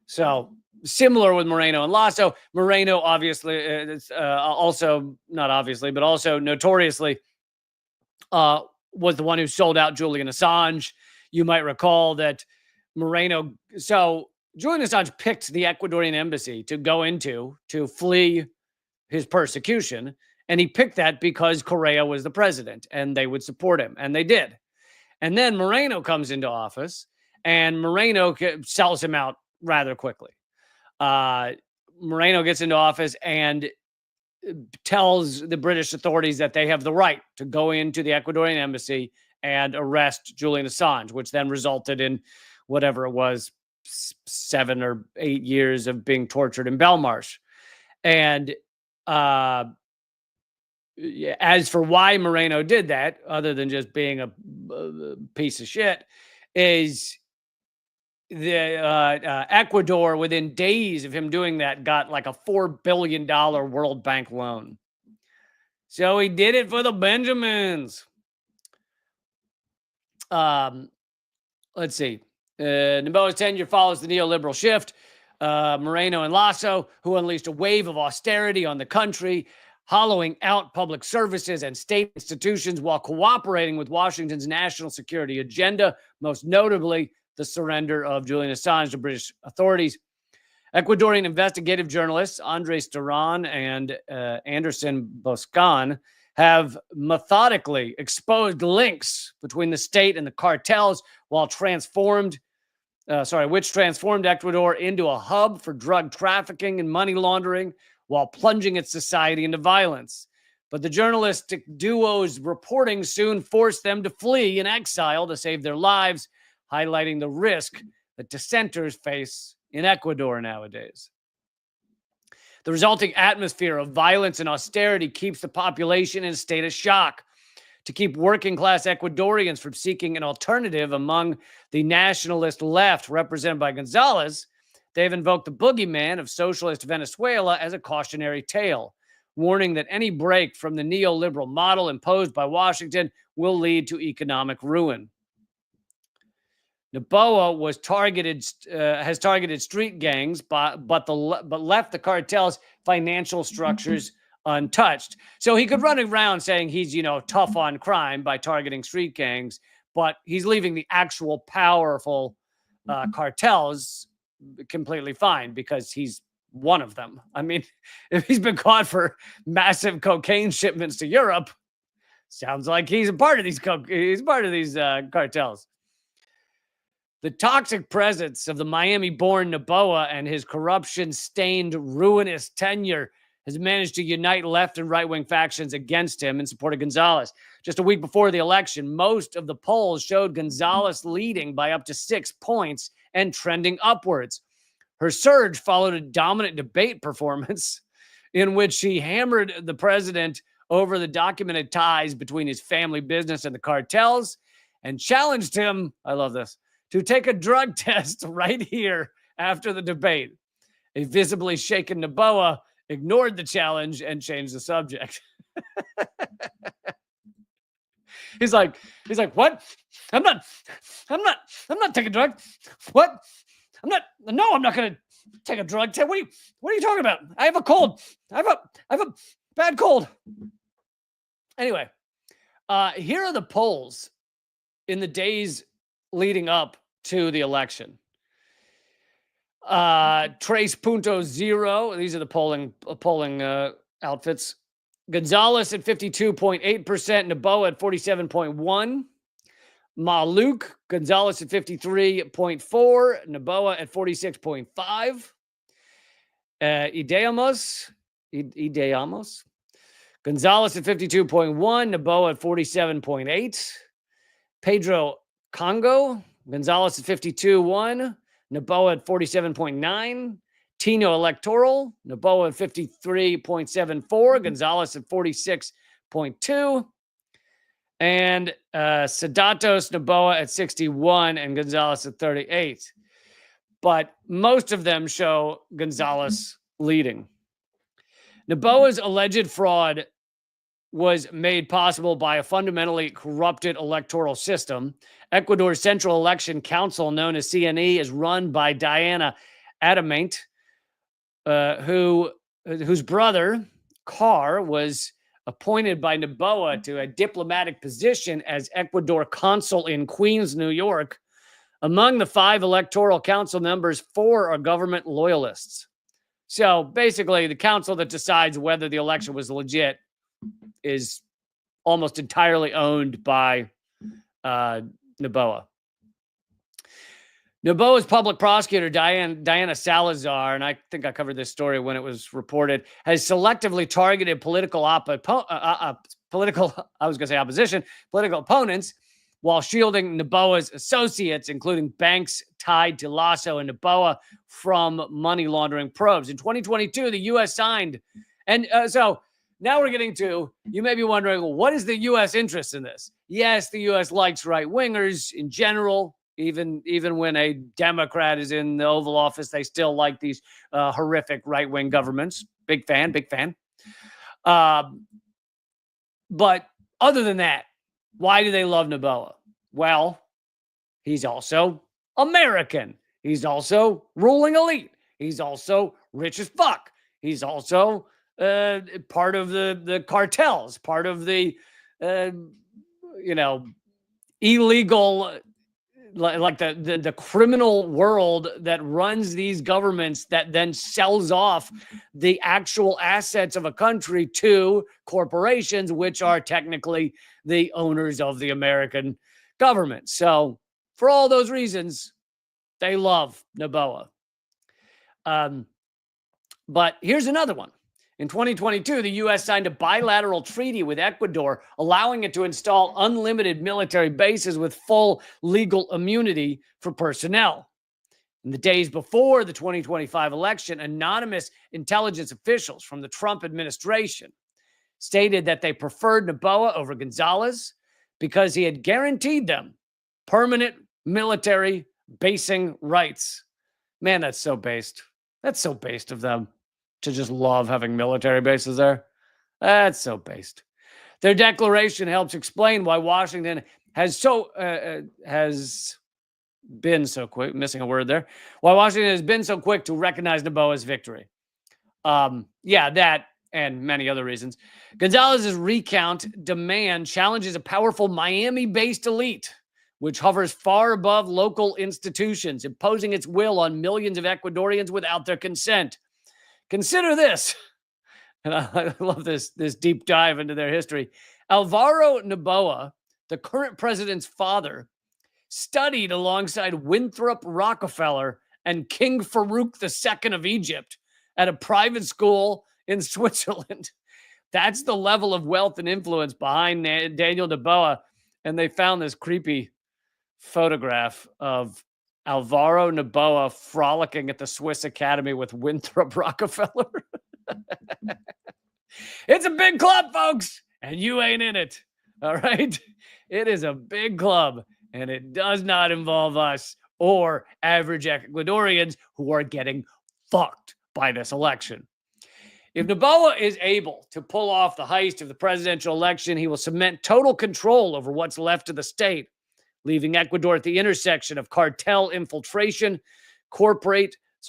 So similar with Moreno and Lasso. Moreno, obviously, also not obviously, but also notoriously was the one who sold out Julian Assange. You might recall that Moreno. So Julian Assange picked the Ecuadorian embassy to go into to flee his persecution. And he picked that because Correa was the president and they would support him. And they did. And then Moreno comes into office and Moreno sells him out rather quickly. Moreno gets into office and tells the British authorities that they have the right to go into the Ecuadorian embassy and arrest Julian Assange, which then resulted in whatever it was, 7 or 8 years of being tortured in Belmarsh. And as for why Moreno did that, other than just being a piece of shit, is the Ecuador, within days of him doing that, got like a $4 billion World Bank loan. So he did it for the Benjamins. Let's see. Noboa's tenure follows the neoliberal shift. Moreno and Lasso, who unleashed a wave of austerity on the country, hollowing out public services and state institutions while cooperating with Washington's national security agenda, most notably the surrender of Julian Assange to British authorities. Ecuadorian investigative journalists Andres Duran and Anderson Boscan have methodically exposed links between the state and the cartels, which transformed Ecuador into a hub for drug trafficking and money laundering, while plunging its society into violence. But the journalistic duo's reporting soon forced them to flee in exile to save their lives, highlighting the risk that dissenters face in Ecuador nowadays. The resulting atmosphere of violence and austerity keeps the population in a state of shock. To keep working-class Ecuadorians from seeking an alternative among the nationalist left represented by Gonzalez, they've invoked the boogeyman of socialist Venezuela as a cautionary tale, warning that any break from the neoliberal model imposed by Washington will lead to economic ruin. Noboa has targeted street gangs, but left the cartel's financial structures untouched. So he could run around saying he's, tough on crime by targeting street gangs, but he's leaving the actual powerful cartels completely fine because he's one of them. I mean, if he's been caught for massive cocaine shipments to Europe, sounds like he's a part of these cartels. The toxic presence of the Miami-born Noboa and his corruption-stained, ruinous tenure has managed to unite left and right-wing factions against him in support of Gonzalez. Just a week before the election, most of the polls showed Gonzalez leading by up to 6 points and trending upwards. Her surge followed a dominant debate performance in which she hammered the president over the documented ties between his family business and the cartels and challenged him, I love this, to take a drug test right here after the debate. A visibly shaken Noboa ignored the challenge and changed the subject. He's like, what? I'm not taking drugs. What? I'm not going to take a drug test. What are you talking about? I have a cold. I have a bad cold. Anyway, here are the polls in the days leading up to the election. Trace.0. These are the polling outfits. Gonzalez at 52.8%, Noboa at 47.1%. Maluk, Gonzalez at 53.4%, Noboa at 46.5%. Ideamos, Gonzalez at 52.1%, Noboa at 47.8%. Pedro Congo, Gonzalez at 52.1%, Noboa at 47.9%. Tino Electoral, Noboa at 53.74%, Gonzalez at 46.2%. And Sedatos, Noboa at 61%, and Gonzalez at 38%. But most of them show Gonzalez leading. Noboa's alleged fraud was made possible by a fundamentally corrupted electoral system. Ecuador's Central Election Council, known as CNE, is run by Diana Adamant, whose brother, Carr, was appointed by Noboa to a diplomatic position as Ecuador consul in Queens, New York. Among the 5 electoral council members, 4 are government loyalists. So basically, the council that decides whether the election was legit is almost entirely owned by Noboa. Noboa's public prosecutor, Diana Salazar, and I think I covered this story when it was reported, has selectively targeted political opponents while shielding Noboa's associates, including banks tied to Lasso and Noboa, from money laundering probes. In 2022, the U.S. signed, and so now we're getting to, you may be wondering, well, what is the U.S. interest in this? Yes, the U.S. likes right-wingers in general. Even when a Democrat is in the Oval Office, they still like these horrific right-wing governments. Big fan. But other than that, why do they love Noboa? Well, he's also American. He's also ruling elite. He's also rich as fuck. He's also part of the cartels, part of the, illegal, like the criminal world that runs these governments that then sells off the actual assets of a country to corporations, which are technically the owners of the American government. So for all those reasons, they love Noboa. But here's another one. In 2022, the U.S. signed a bilateral treaty with Ecuador, allowing it to install unlimited military bases with full legal immunity for personnel. In the days before the 2025 election, anonymous intelligence officials from the Trump administration stated that they preferred Noboa over Gonzalez because he had guaranteed them permanent military basing rights. Man, that's so based. That's so based of them to just love having military bases there. That's so based. Their declaration helps explain why Washington has been so quick, missing a word there, why Washington has been so quick to recognize Noboa's victory. That and many other reasons. Gonzalez's recount demand challenges a powerful Miami-based elite, which hovers far above local institutions, imposing its will on millions of Ecuadorians without their consent. Consider this, and I love this deep dive into their history. Alvaro Noboa, the current president's father, studied alongside Winthrop Rockefeller and King Farouk II of Egypt at a private school in Switzerland. That's the level of wealth and influence behind Daniel Noboa, and they found this creepy photograph of Alvaro Noboa frolicking at the Swiss Academy with Winthrop Rockefeller. It's a big club, folks, and you ain't in it. All right? It is a big club, and it does not involve us or average Ecuadorians who are getting fucked by this election. If Noboa is able to pull off the heist of the presidential election, he will cement total control over what's left of the state, leaving Ecuador at the intersection of cartel infiltration, corporate it's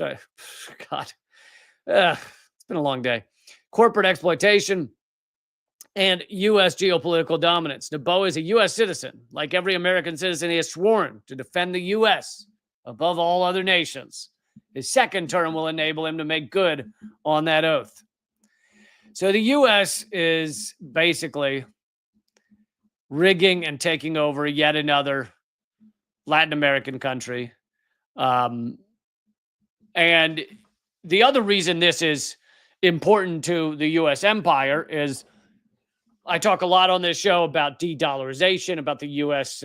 been a long day, corporate exploitation, and U.S. geopolitical dominance. Noboa is a U.S. citizen. Like every American citizen, he has sworn to defend the U.S. above all other nations. His second term will enable him to make good on that oath. So the U.S. is basically rigging and taking over yet another Latin American country. And the other reason this is important to the U.S. empire is I talk a lot on this show about de-dollarization, about the U.S.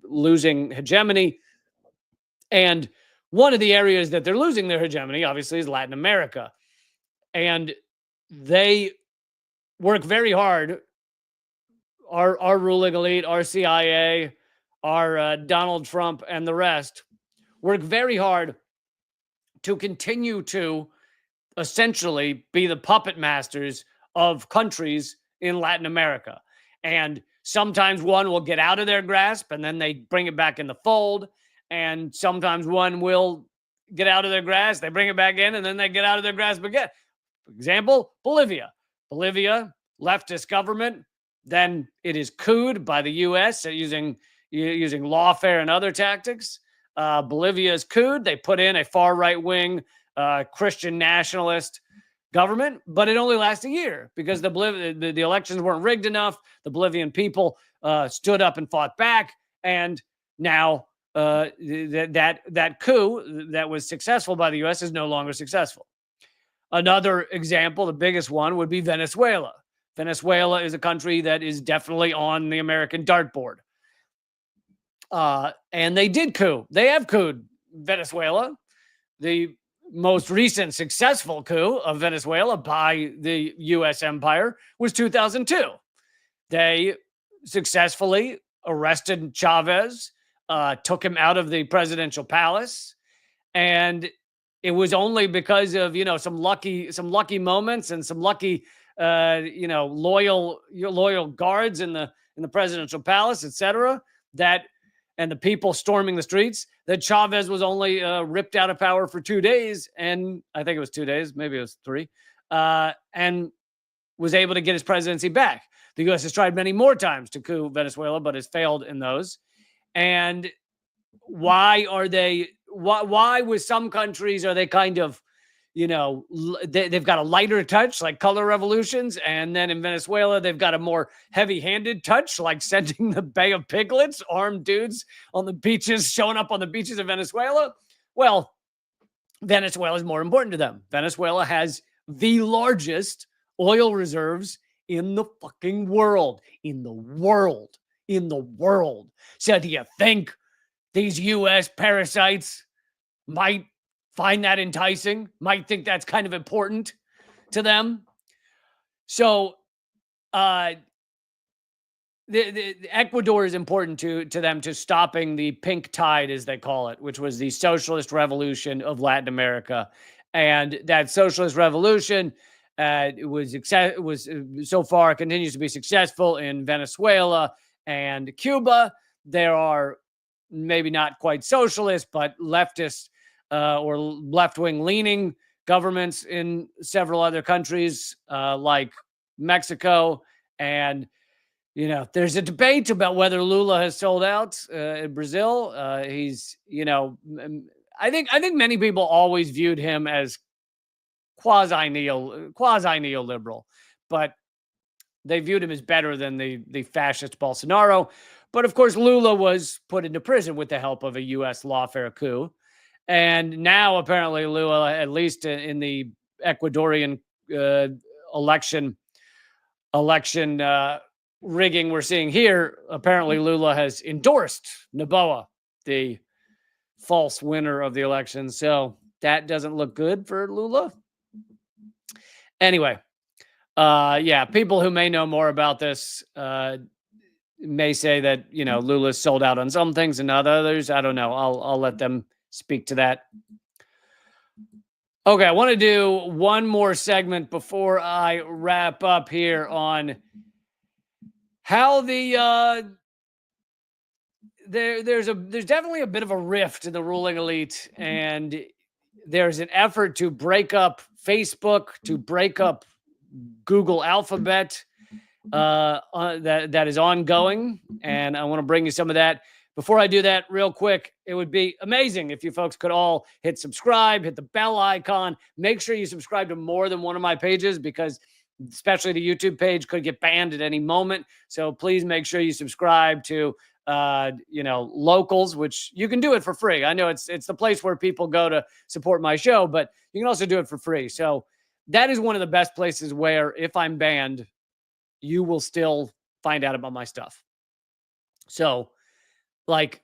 Losing hegemony. And one of the areas that they're losing their hegemony, obviously, is Latin America. And they work very hard. Our ruling elite, our CIA, our Donald Trump, and the rest work very hard to continue to essentially be the puppet masters of countries in Latin America. And sometimes one will get out of their grasp and then they bring it back in the fold. And sometimes one will get out of their grasp, they bring it back in, and then they get out of their grasp again. For example, Bolivia. Bolivia, leftist government, then it is couped by the U.S. using lawfare and other tactics. Bolivia is couped. They put in a far right-wing Christian nationalist government, but it only lasts a year because the elections weren't rigged enough. The Bolivian people stood up and fought back, and now that coup that was successful by the U.S. is no longer successful. Another example, the biggest one, would be Venezuela. Venezuela is a country that is definitely on the American dartboard. And they did coup. They have couped Venezuela. The most recent successful coup of Venezuela by the U.S. empire was 2002. They successfully arrested Chavez, took him out of the presidential palace, and it was only because of some lucky moments and some lucky loyal guards in the presidential palace, etc. And the people storming the streets, that Chavez was only ripped out of power for 2 days, and I think it was 2 days, maybe it was 3, and was able to get his presidency back. The U.S. has tried many more times to coup Venezuela, but has failed in those. And why with some countries are they kind of, they've got a lighter touch, like color revolutions. And then in Venezuela, they've got a more heavy-handed touch, like sending the Bay of Piglets, armed dudes on the beaches, showing up on the beaches of Venezuela. Well, Venezuela is more important to them. Venezuela has the largest oil reserves in the fucking world. In the world. So do you think these U.S. parasites might find that enticing, might think that's kind of important to them? So the Ecuador is important to them, to stopping the pink tide, as they call it, which was the socialist revolution of Latin America. And that socialist revolution was so far continues to be successful in Venezuela and Cuba. There are maybe not quite socialist, but leftist or left-wing leaning governments in several other countries like Mexico. And, there's a debate about whether Lula has sold out in Brazil. He's, I think many people always viewed him as quasi-neoliberal, but they viewed him as better than the fascist Bolsonaro. But of course, Lula was put into prison with the help of a U.S. lawfare coup. And now apparently Lula, at least in the Ecuadorian election rigging we're seeing here, apparently Lula has endorsed Noboa the false winner of the election. So that doesn't look good for Lula. Anyway, yeah, people who may know more about this may say that, you know, Lula's sold out on some things and not others. I don't know. I'll let them speak to that. Okay, I want to do one more segment before I wrap up here on how the there's definitely a bit of a rift in the ruling elite, and there's an effort to break up Facebook, to break up Google Alphabet that is ongoing, and I want to bring you some of that. Before I do that, real quick, it would be amazing if you folks could all hit subscribe, hit the bell icon. Make sure you subscribe to more than one of my pages, because especially the YouTube page could get banned at any moment. So please make sure you subscribe to, you know, Locals, which you can do it for free. I know it's the place where people go to support my show, but you can also do it for free. So that is one of the best places where if I'm banned, you will still find out about my stuff. So, like,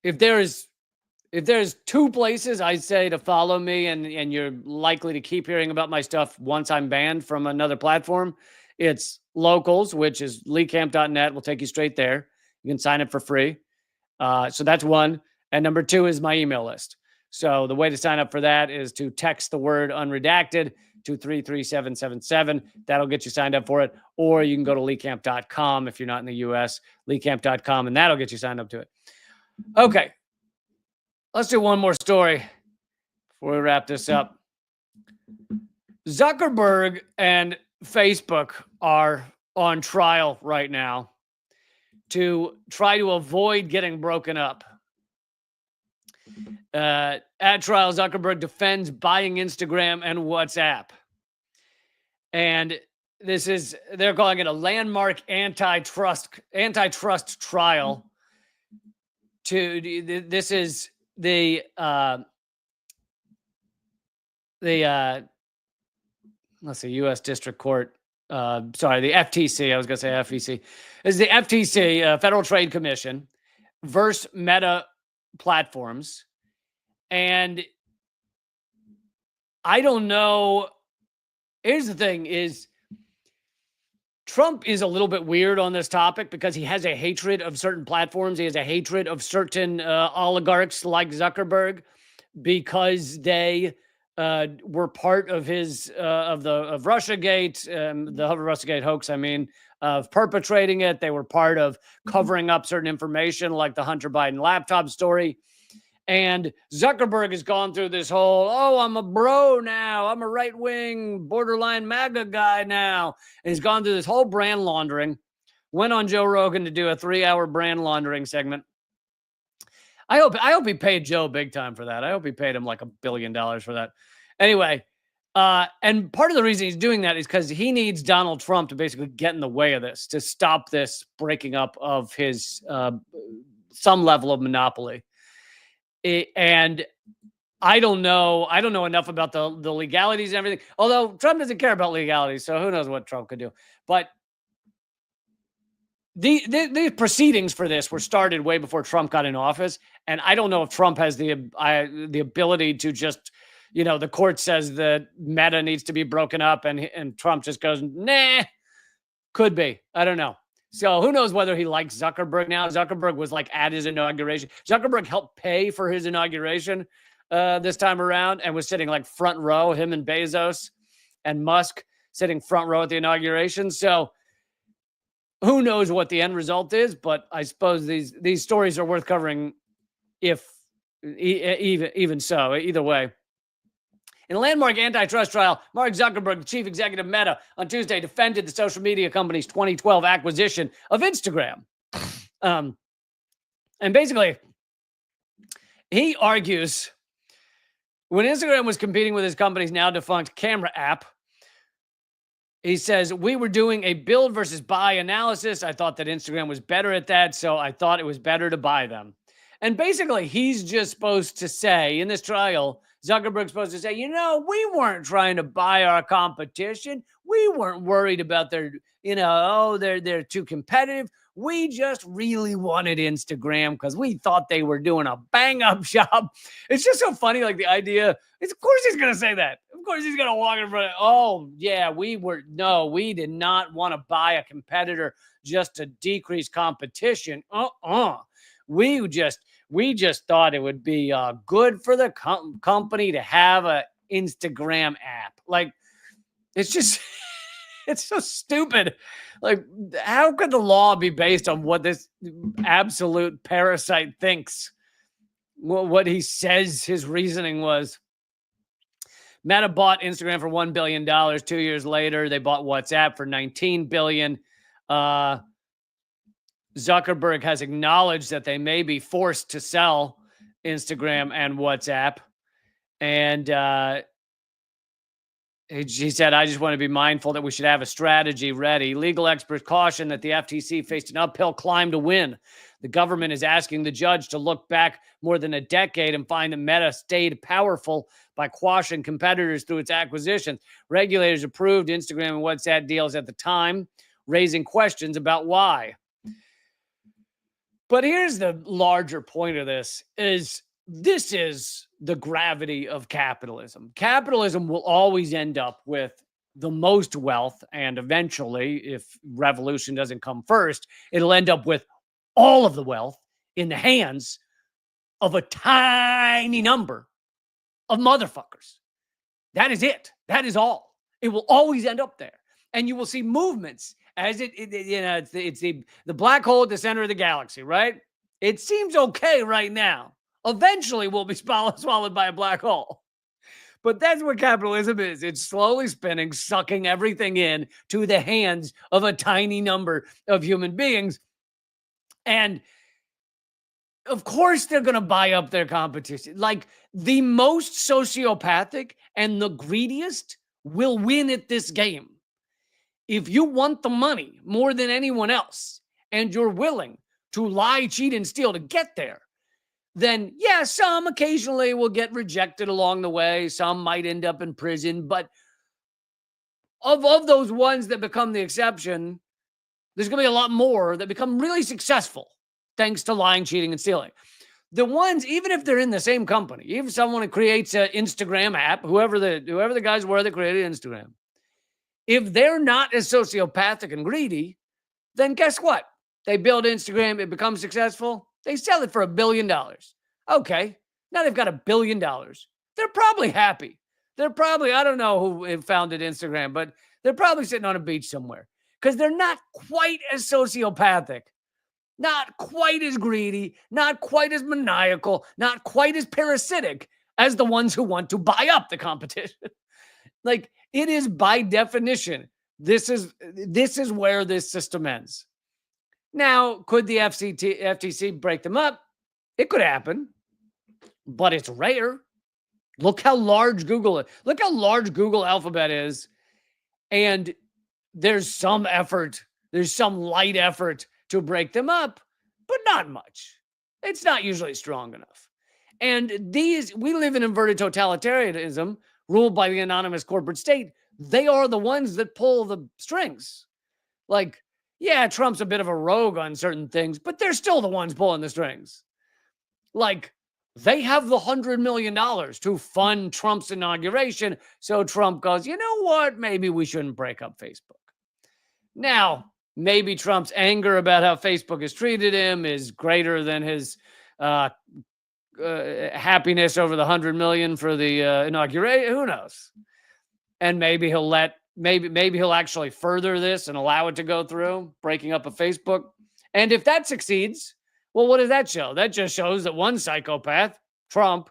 if there's two places I say to follow me and you're likely to keep hearing about my stuff once I'm banned from another platform, it's Locals, which is leecamp.net. We'll take you straight there. You can sign up for free. So that's one. And number two is my email list. So the way to sign up for that is to text the word unredacted to 33777. That'll get you signed up for it. Or you can go to leecamp.com if you're not in the US, leecamp.com, and that'll get you signed up to it. Okay. Let's do one more story before we wrap this up. Zuckerberg and Facebook are on trial right now to try to avoid getting broken up. At trial, Zuckerberg defends buying Instagram and WhatsApp. And they're calling it a landmark antitrust trial. This is the let's see, U.S. District Court. Sorry, the FTC. I was going to say FEC. This is the FTC, Federal Trade Commission, versus Meta Platforms. And I don't know. Here's the thing is, Trump is a little bit weird on this topic because he has a hatred of certain platforms. He has a hatred of certain oligarchs like Zuckerberg because they were part of his of Russiagate, the Russiagate hoax. I mean, of perpetrating it. They were part of covering up certain information, like the Hunter Biden laptop story. And Zuckerberg has gone through this whole, oh, I'm a bro now. I'm a right-wing borderline MAGA guy now. And he's gone through this whole brand laundering. Went on Joe Rogan to do a 3-hour brand laundering segment. I hope he paid Joe big time for that. I hope he paid him like $1 billion for that. Anyway, and part of the reason he's doing that is because he needs Donald Trump to basically get in the way of this, to stop this breaking up of his some level of monopoly. And I don't know enough about the legalities and everything. Although Trump doesn't care about legalities, so who knows what Trump could do. But the proceedings for this were started way before Trump got in office, and I don't know if Trump has the ability to just, you know, the court says that Meta needs to be broken up, and Trump just goes, nah. Could be. I don't know. So who knows whether he likes Zuckerberg now. Zuckerberg was like at his inauguration. Zuckerberg helped pay for his inauguration this time around and was sitting like front row, him and Bezos and Musk sitting front row at the inauguration. So who knows what the end result is, but I suppose these stories are worth covering if even so, either way. In a landmark antitrust trial, Mark Zuckerberg, the chief executive of Meta, on Tuesday defended the social media company's 2012 acquisition of Instagram. And basically, he argues when Instagram was competing with his company's now defunct camera app, he says, we were doing a build versus buy analysis. I thought that Instagram was better at that, so I thought it was better to buy them. And basically, he's just supposed to say in this trial, Zuckerberg's supposed to say, you know, we weren't trying to buy our competition. We weren't worried about their, you know, oh, they're too competitive. We just really wanted Instagram because we thought they were doing a bang up job. It's just so funny. Like the idea is, of course he's going to say that. Of course he's going to walk in front of, oh yeah, we did not want to buy a competitor just to decrease competition. We just thought it would be good for the company to have a Instagram app. Like, it's just, it's so stupid. Like, how could the law be based on what this absolute parasite thinks? What he says his reasoning was. Meta bought Instagram for $1 billion. 2 years later, they bought WhatsApp for $19 billion. Zuckerberg has acknowledged that they may be forced to sell Instagram and WhatsApp. And he said, I just want to be mindful that we should have a strategy ready. Legal experts caution that the FTC faced an uphill climb to win. The government is asking the judge to look back more than a decade and find that Meta stayed powerful by quashing competitors through its acquisitions. Regulators approved Instagram and WhatsApp deals at the time, raising questions about why. But here's the larger point of this is the gravity of capitalism. Capitalism will always end up with the most wealth, and eventually, if revolution doesn't come first, it'll end up with all of the wealth in the hands of a tiny number of motherfuckers. That is it. That is all. It will always end up there. And you will see movements as it's the black hole at the center of the galaxy, right? It seems okay right now. Eventually, we'll be swallowed by a black hole. But that's what capitalism is. It's slowly spinning, sucking everything in to the hands of a tiny number of human beings. And of course, they're going to buy up their competition. Like, the most sociopathic and the greediest will win at this game. If you want the money more than anyone else, and you're willing to lie, cheat, and steal to get there, then yeah, some occasionally will get rejected along the way. Some might end up in prison. But of those ones that become the exception, there's going to be a lot more that become really successful thanks to lying, cheating, and stealing. The ones, even if they're in the same company, even someone creates an Instagram app, whoever the guys were that created Instagram, if they're not as sociopathic and greedy, then guess what? They build Instagram, it becomes successful. They sell it for $1 billion. Okay, now they've got $1 billion. They're probably happy. They're probably, I don't know who founded Instagram, but they're probably sitting on a beach somewhere because they're not quite as sociopathic, not quite as greedy, not quite as maniacal, not quite as parasitic as the ones who want to buy up the competition. Like, it is by definition, this is where this system ends. Now, could the FTC break them up? It could happen, but it's rare. Look how large Google is. Look how large Google Alphabet is. And there's some effort, there's some light effort to break them up, but not much. It's not usually strong enough. And we live in inverted totalitarianism ruled by the anonymous corporate state. They are the ones that pull the strings. Like, yeah, Trump's a bit of a rogue on certain things, but they're still the ones pulling the strings. Like, they have the $100 million to fund Trump's inauguration. So Trump goes, you know what? Maybe we shouldn't break up Facebook. Now, maybe Trump's anger about how Facebook has treated him is greater than his happiness over the $100 million for the inauguration. Who knows? And maybe he'll maybe he'll actually further this and allow it to go through, breaking up a Facebook. And if that succeeds, well, what does that show? That just shows that one psychopath, Trump,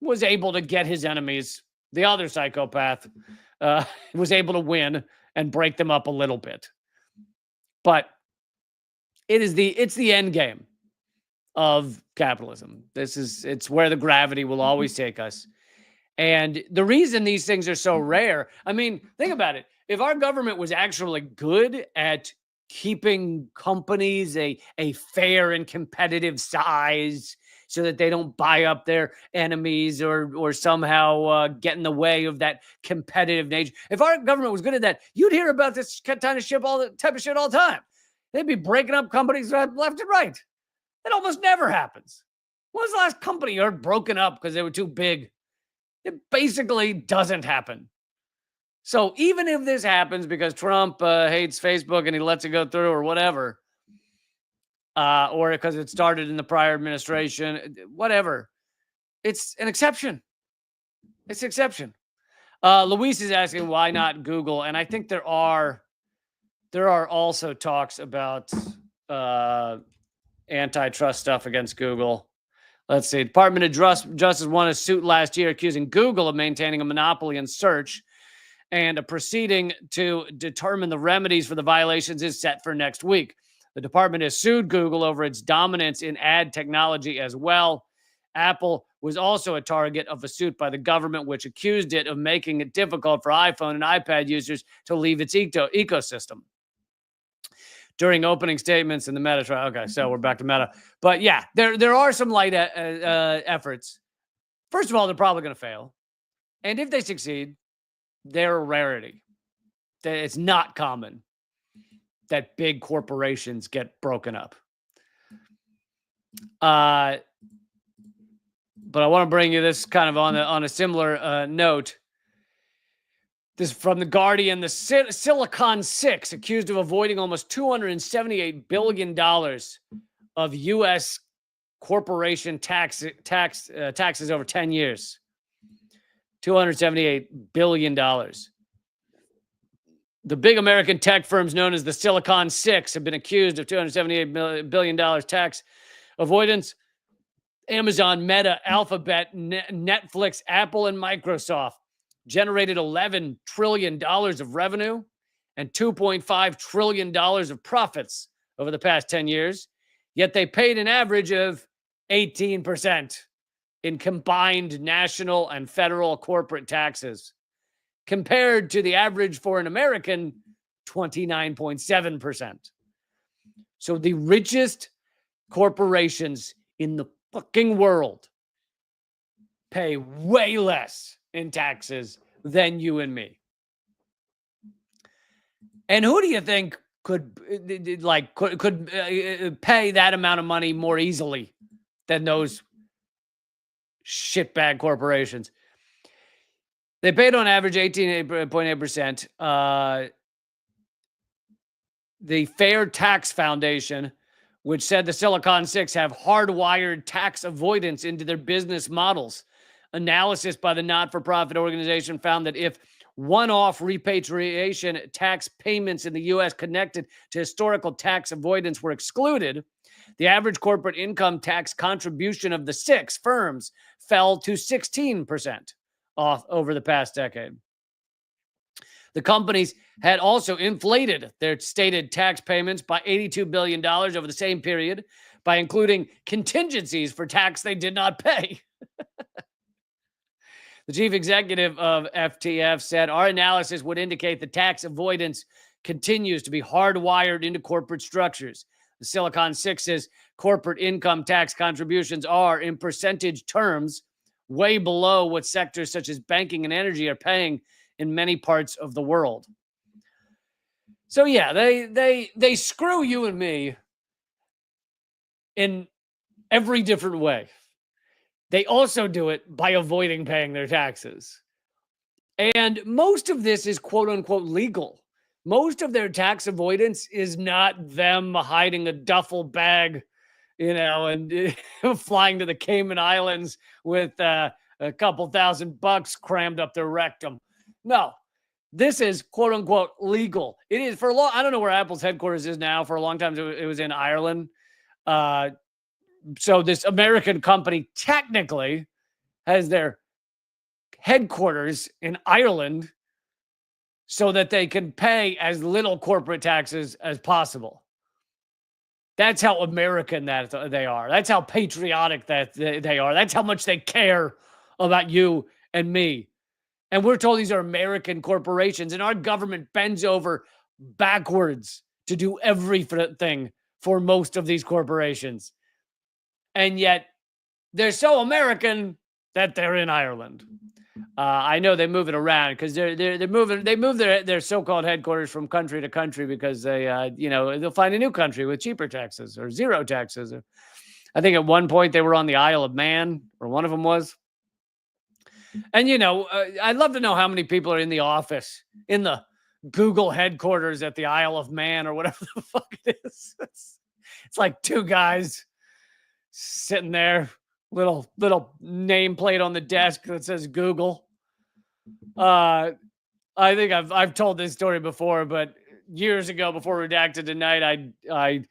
was able to get his enemies. The other psychopath was able to win and break them up a little bit. But it's the end game of capitalism. It's where the gravity will always take us. And the reason these things are so rare, I mean, think about it. If our government was actually good at keeping companies a fair and competitive size so that they don't buy up their enemies or somehow get in the way of that competitive nature. If our government was good at that, you'd hear about this type of shit all the time. They'd be breaking up companies left and right. It almost never happens. When was the last company you heard broken up because they were too big? It basically doesn't happen. So even if this happens because Trump hates Facebook and he lets it go through or whatever, or because it started in the prior administration, whatever, it's an exception. It's an exception. Luis is asking why not Google, and I think there are also talks about antitrust stuff against Google. Let's see. Department of Justice won a suit last year accusing Google of maintaining a monopoly in search, and a proceeding to determine the remedies for the violations is set for next week. The department has sued Google over its dominance in ad technology as well. Apple was also a target of a suit by the government, which accused it of making it difficult for iPhone and iPad users to leave its ecosystem. During opening statements in the Meta trial. Okay, so we're back to Meta. But yeah, there are some light efforts. First of all, they're probably going to fail. And if they succeed, they're a rarity. It's not common that big corporations get broken up. But I want to bring you this kind of on a similar note. This is from The Guardian. The Silicon Six, accused of avoiding almost $278 billion of U.S. corporation taxes over 10 years. $278 billion. The big American tech firms known as the Silicon Six have been accused of $278 billion tax avoidance. Amazon, Meta, Alphabet, Netflix, Apple, and Microsoft generated $11 trillion of revenue and $2.5 trillion of profits over the past 10 years. Yet they paid an average of 18% in combined national and federal corporate taxes, compared to the average for an American, 29.7%. So the richest corporations in the fucking world pay way less in taxes than you and me. And who do you think could pay that amount of money more easily than those shitbag corporations? They paid on average 18.8%. The Fair Tax Foundation, which said the Silicon Six have hardwired tax avoidance into their business models. Analysis by the not-for-profit organization found that if one-off repatriation tax payments in the U.S. connected to historical tax avoidance were excluded, the average corporate income tax contribution of the six firms fell to 16% off over the past decade. The companies had also inflated their stated tax payments by $82 billion over the same period by including contingencies for tax they did not pay. The chief executive of FTF said, our analysis would indicate that tax avoidance continues to be hardwired into corporate structures. The Silicon Six's corporate income tax contributions are, in percentage terms, way below what sectors such as banking and energy are paying in many parts of the world. So yeah, they screw you and me in every different way. They also do it by avoiding paying their taxes. And most of this is quote unquote legal. Most of their tax avoidance is not them hiding a duffel bag, and flying to the Cayman Islands with a couple $1,000 crammed up their rectum. No, this is quote unquote legal. It is for a long. I don't know where Apple's headquarters is now. For a long time, it was in Ireland. So this American company technically has their headquarters in Ireland so that they can pay as little corporate taxes as possible. That's how American that they are. That's how patriotic that they are. That's how much they care about you and me. And we're told these are American corporations, and our government bends over backwards to do everything for most of these corporations. And yet they're so American that they're in Ireland. I know they move it around because they move their so-called headquarters from country to country because they they'll find a new country with cheaper taxes or zero taxes. I think at one point they were on the Isle of Man, or one of them was. And I'd love to know how many people are in the office in the Google headquarters at the Isle of Man or whatever the fuck it is. It's like two guys sitting there, little nameplate on the desk that says Google. I think I've told this story before, but years ago, before Redacted Tonight, I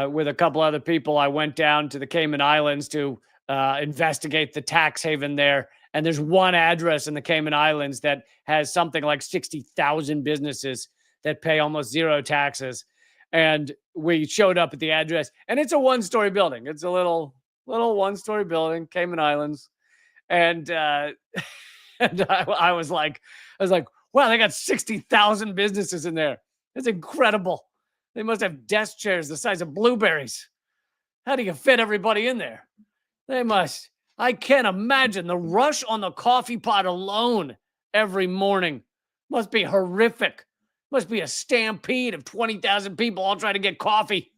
with a couple other people, I went down to the Cayman Islands to investigate the tax haven there. And there's one address in the Cayman Islands that has something like 60,000 businesses that pay almost zero taxes. And we showed up at the address, and it's a one-story building. It's a little one-story building, Cayman Islands. And and I was like, wow, they got 60,000 businesses in there. It's incredible. They must have desk chairs the size of blueberries. How do you fit everybody in there? They must. I can't imagine the rush on the coffee pot alone every morning. Must be horrific. Must be a stampede of 20,000 people all trying to get coffee.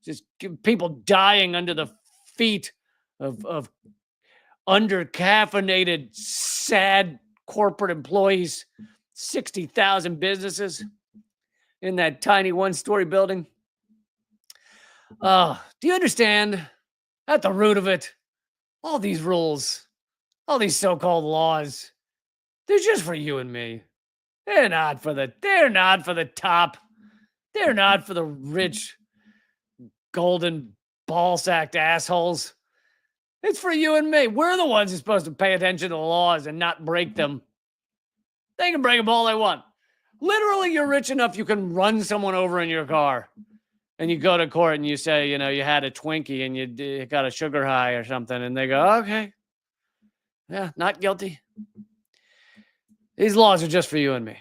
Just people dying under the feet of under-caffeinated, sad corporate employees. 60,000 businesses in that tiny one-story building. Do you understand? At the root of it, all these rules, all these so-called laws, they're just for you and me. They're not for the top. They're not for the rich, golden, ball-sacked assholes. It's for you and me. We're the ones who're supposed to pay attention to the laws and not break them. They can break them all they want. Literally, you're rich enough you can run someone over in your car. And you go to court and you say, you had a Twinkie and you got a sugar high or something. And they go, okay. Yeah, not guilty. These laws are just for you and me.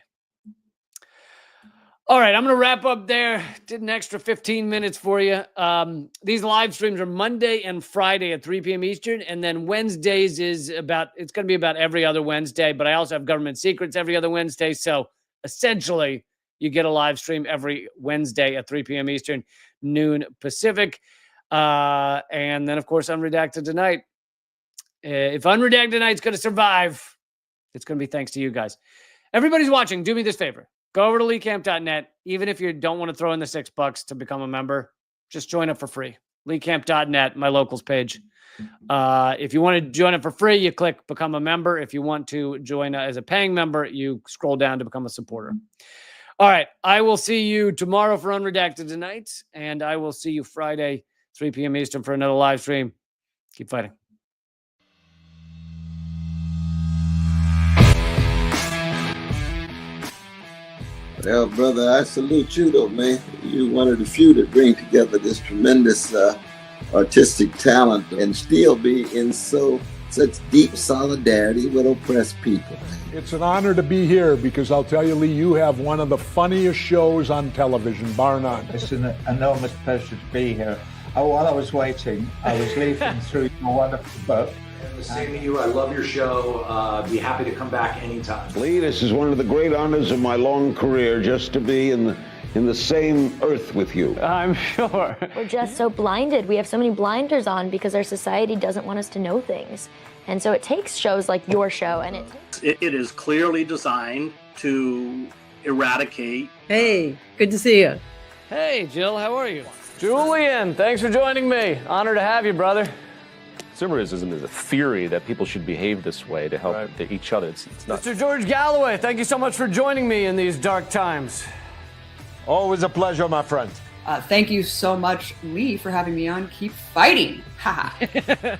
All right, I'm going to wrap up there. Did an extra 15 minutes for you. These live streams are Monday and Friday at 3 p.m. Eastern. And then Wednesdays it's going to be about every other Wednesday. But I also have Government Secrets every other Wednesday. So essentially, you get a live stream every Wednesday at 3 p.m. Eastern, noon Pacific. And then, of course, Unredacted Tonight. If Unredacted Tonight's going to survive, it's going to be thanks to you guys. Everybody's watching. Do me this favor. Go over to leecamp.net. Even if you don't want to throw in the $6 to become a member, just join up for free. leecamp.net, my locals page. If you want to join it for free, you click Become a Member. If you want to join as a paying member, you scroll down to become a supporter. All right. I will see you tomorrow for Unredacted Tonight, and I will see you Friday, 3 p.m. Eastern for another live stream. Keep fighting. Well, brother, I salute you, though, man. You're one of the few that bring together this tremendous artistic talent and still be in such deep solidarity with oppressed people. It's an honor to be here because I'll tell you, Lee, you have one of the funniest shows on television, bar none. It's an enormous pleasure to be here. While I was waiting, I was leafing through your wonderful book. Same to you. I love your show. Be happy to come back anytime. Lee, this is one of the great honors of my long career, just to be in the same earth with you. I'm sure. We're just so blinded. We have so many blinders on because our society doesn't want us to know things. And so it takes shows like your show, and it is clearly designed to eradicate. Hey, good to see you. Hey, Jill, how are you? Julian, thanks for joining me. Honor to have you, brother. Consumerism is a theory that people should behave this way to help each other. It's not. Mr. George Galloway, thank you so much for joining me in these dark times. Always a pleasure, my friend. Thank you so much, Lee, for having me on. Keep fighting. Ha.